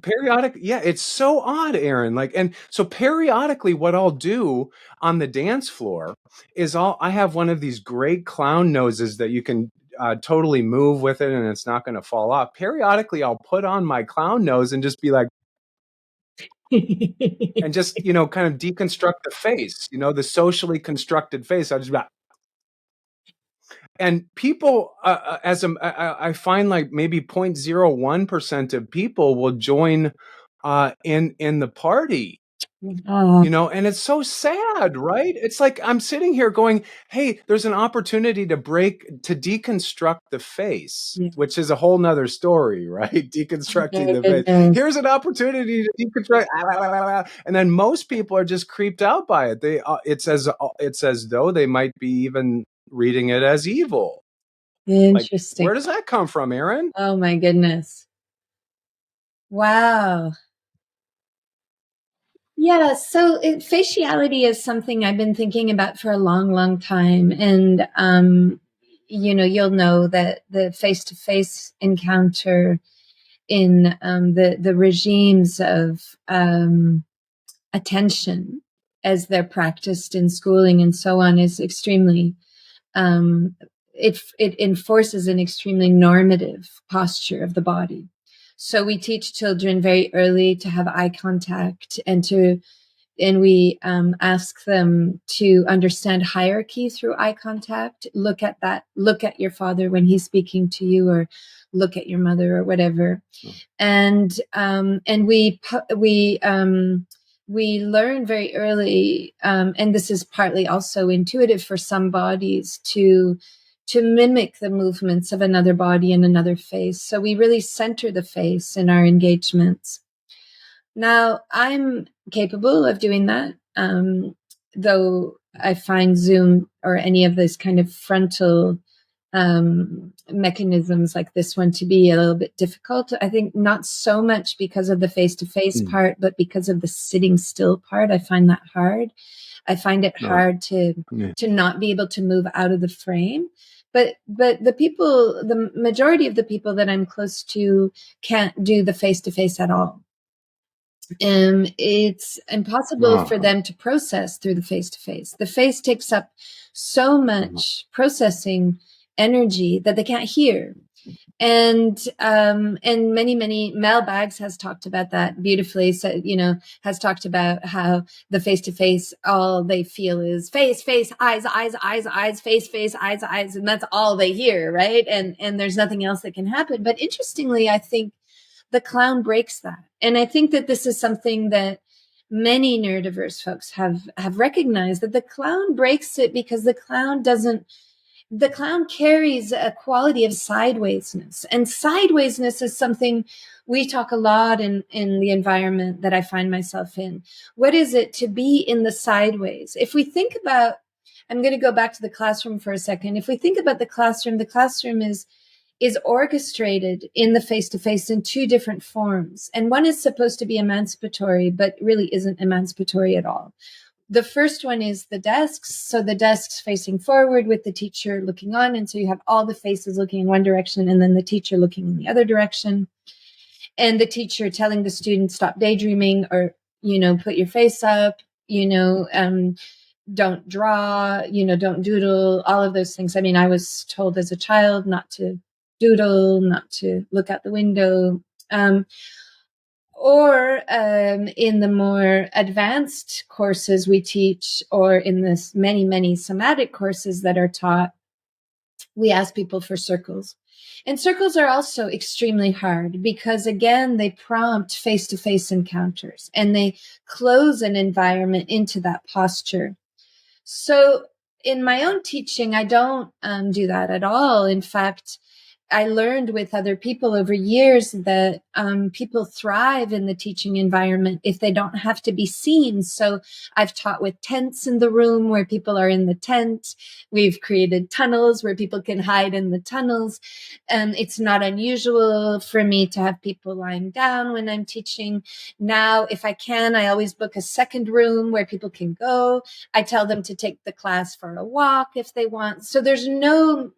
periodic, it's so odd, Erin. Like, and so periodically, what I'll do on the dance floor is I have one of these great clown noses that you can totally move with it, and it's not going to fall off. Periodically, I'll put on my clown nose and just be like, and just, you know, kind of deconstruct the face, you know, the socially constructed face. I just be like, and people, I find like maybe 0.01% of people will join in the party. Oh. And it's so sad, right? It's like I'm sitting here going, hey, there's an opportunity to deconstruct the face, which is a whole nother story, right? Deconstructing the face. Here's an opportunity to deconstruct, and then most people are just creeped out by it. It's as though they might be even reading it as evil. Interesting. Like, where does that come from, Erin? Oh my goodness. Wow. Yeah, so faciality is something I've been thinking about for a long, long time. And, you'll know that the face-to-face encounter in the regimes of attention as they're practiced in schooling and so on is extremely, it enforces an extremely normative posture of the body. So we teach children very early to have eye contact and we ask them to understand hierarchy through eye contact. Look at your father when he's speaking to you, or look at your mother, or whatever. And we learn very early, and this is partly also intuitive for some bodies, to mimic the movements of another body in another face. So we really center the face in our engagements. Now, I'm capable of doing that, though I find Zoom or any of this kind of frontal mechanisms like this one to be a little bit difficult. I think not so much because of the face-to-face part, but because of the sitting still part. I find that hard. I find it hard to not be able to move out of the frame. But the majority of the people that I'm close to can't do the face-to-face at all. It's impossible for them to process through the face-to-face. The face takes up so much processing energy that they can't hear. And many Mel Baggs has talked about that beautifully. So, has talked about how the face-to-face, all they feel is face, eyes, face, eyes, and that's all they hear, right? And there's nothing else that can happen. But interestingly, I think the clown breaks that. And I think that this is something that many neurodiverse folks have recognized, that the clown breaks it because the clown carries a quality of sidewaysness. And sidewaysness is something we talk a lot in the environment that I find myself in. What is it to be in the sideways? If we think about, I'm going to go back to the classroom for a second. If we think about the classroom is orchestrated in the face-to-face in two different forms. And one is supposed to be emancipatory, but really isn't emancipatory at all. The first one is the desks. So the desks facing forward with the teacher looking on. And so you have all the faces looking in one direction and then the teacher looking in the other direction. And the teacher telling the student, stop daydreaming, or, put your face up, don't draw, don't doodle, all of those things. I mean, I was told as a child not to doodle, not to look out the window, or in the more advanced courses we teach, or in this many somatic courses that are taught, we ask people for circles. And circles are also extremely hard because, again, they prompt face-to-face encounters and they close an environment into that posture. So in my own teaching, I don't do that at all. In fact, I learned with other people over years that people thrive in the teaching environment if they don't have to be seen. So I've taught with tents in the room where people are in the tent. We've created tunnels where people can hide in the tunnels. It's not unusual for me to have people lying down when I'm teaching. Now, if I can, I always book a second room where people can go. I tell them to take the class for a walk if they want. So there's no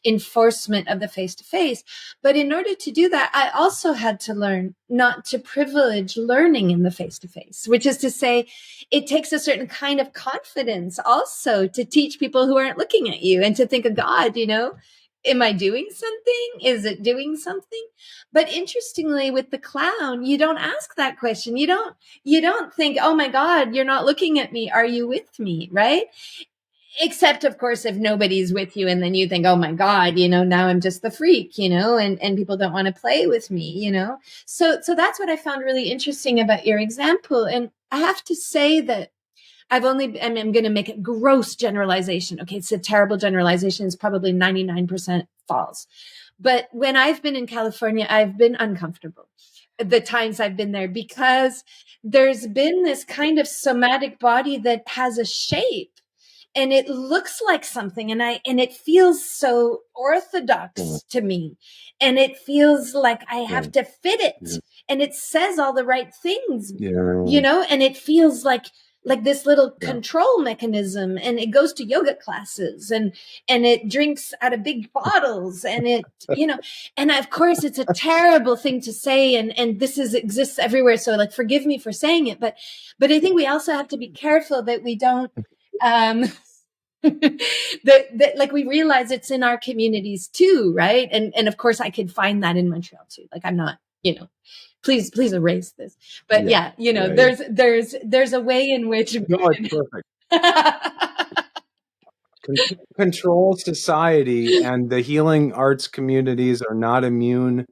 enforcement of the face-to-face. But in order to do that, I also had to learn not to privilege learning in the face-to-face, which is to say, it takes a certain kind of confidence also to teach people who aren't looking at you and to think of God, am I doing something? Is it doing something? But interestingly, with the clown, you don't ask that question. You don't think, oh my God, you're not looking at me. Are you with me? Right? Except, of course, if nobody's with you and then you think, oh my God, now I'm just the freak, and people don't want to play with me, So that's what I found really interesting about your example. And I have to say that I'm going to make a gross generalization. Okay. It's a terrible generalization. It's probably 99% false. But when I've been in California, I've been uncomfortable the times I've been there, because there's been this kind of somatic body that has a shape. And it looks like something, and it feels so orthodox to me, and it feels like I have to fit it, and it says all the right things, and it feels like this little control mechanism, and it goes to yoga classes, and it drinks out of big bottles, and it, and of course it's a terrible thing to say, and this exists everywhere. So like, forgive me for saying it, but I think we also have to be careful that we don't, that like we realize it's in our communities too, right? And of course I could find that in Montreal too. Like, I'm not, please erase this. But there's a way in which it's perfect. Control society, and the healing arts communities are not immune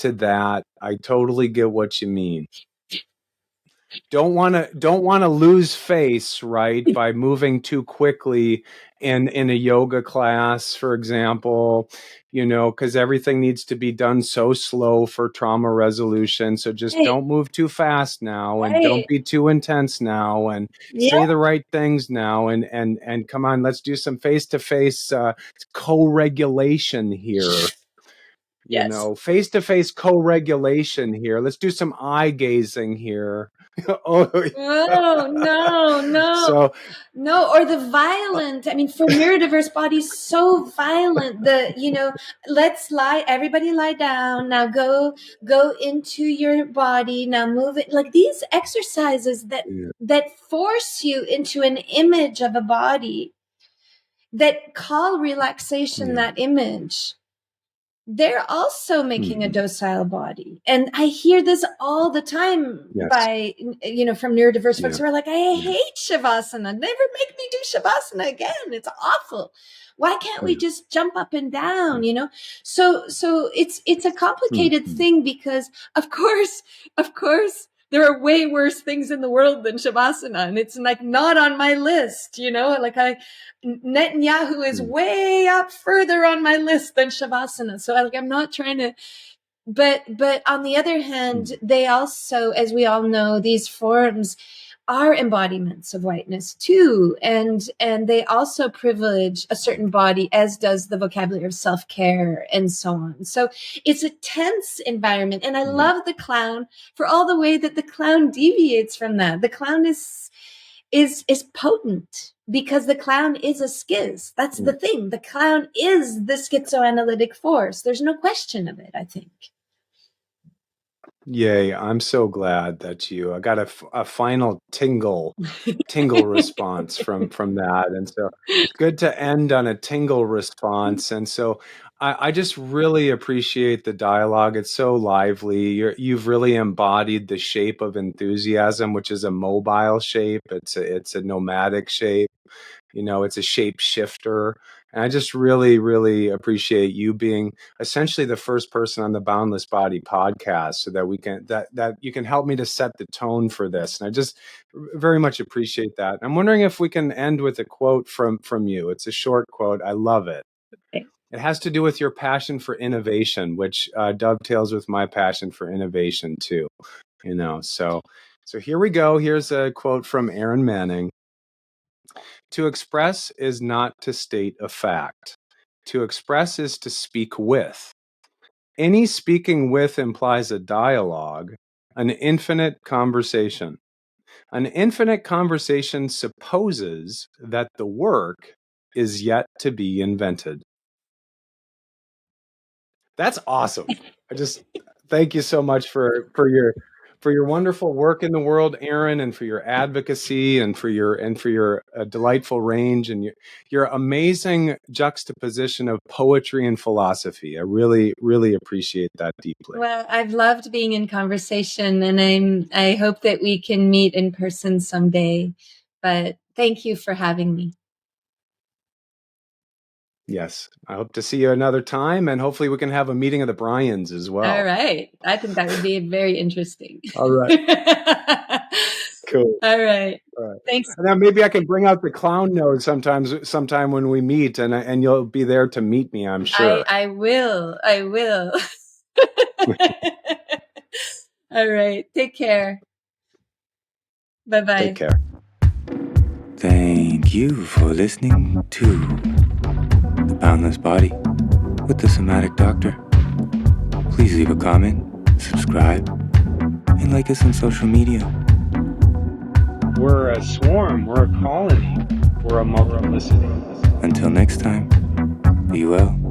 to that. I totally get what you mean. Don't want to lose face, right, by moving too quickly in a yoga class, for example, because everything needs to be done so slow for trauma resolution. So just don't move too fast now, and don't be too intense now, and say the right things now, and come on, let's do some face-to-face co-regulation here. Face-to-face co-regulation here. Let's do some eye gazing here. No. No, or the violent. I mean, for neurodiverse bodies, so violent. Everybody lie down. Now go into your body. Now move it. Like these exercises that force you into an image of a body, that call relaxation that image. They're also making a docile body. And I hear this all the time from neurodiverse folks who are like, I hate Shavasana. Never make me do Shavasana again. It's awful. Why can't we just jump up and down, So it's a complicated thing, because of course, there are way worse things in the world than Shavasana. And it's like not on my list, like Netanyahu is way up further on my list than Shavasana. So I'm not trying to, but on the other hand, they also, as we all know, these forms are embodiments of whiteness too. And they also privilege a certain body, as does the vocabulary of self-care and so on. So it's a tense environment. And I love the clown for all the way that the clown deviates from that. The clown is potent, because the clown is a schiz. That's the thing. The clown is the schizoanalytic force. There's no question of it, I think. Yay. I'm so glad that I got a final tingle response from that. And so it's good to end on a tingle response. And so I just really appreciate the dialogue. It's so lively. You've really embodied the shape of enthusiasm, which is a mobile shape. It's a nomadic shape. It's a shape shifter. And I just really, really appreciate you being essentially the first person on the Boundless Body podcast, so that we can that you can help me to set the tone for this. And I just very much appreciate that. I'm wondering if we can end with a quote from you. It's a short quote. I love it. Okay. It has to do with your passion for innovation, which dovetails with my passion for innovation too. So here we go. Here's a quote from Erin Manning. To express is not to state a fact. To express is to speak with. Any speaking with implies a dialogue, an infinite conversation. An infinite conversation supposes that the work is yet to be invented. That's awesome. I just thank you so much for your wonderful work in the world, Erin, and for your advocacy, and for your delightful range, and your amazing juxtaposition of poetry and philosophy. I really, really appreciate that deeply. Well, I've loved being in conversation, and I hope that we can meet in person someday. But thank you for having me. Yes. I hope to see you another time, and hopefully we can have a meeting of the Bryans as well. All right. I think that would be very interesting. All right. Cool. All right. Thanks. And then maybe I can bring out the clown nose sometime when we meet, and you'll be there to meet me, I'm sure. I will. All right. Take care. Bye-bye. Take care. Thank you for listening to The Boundless Body with the Somatic Doctor. Please leave a comment, subscribe, and like us on social media. We're a swarm, we're a colony, we're a multiplicity. Until next time, be well.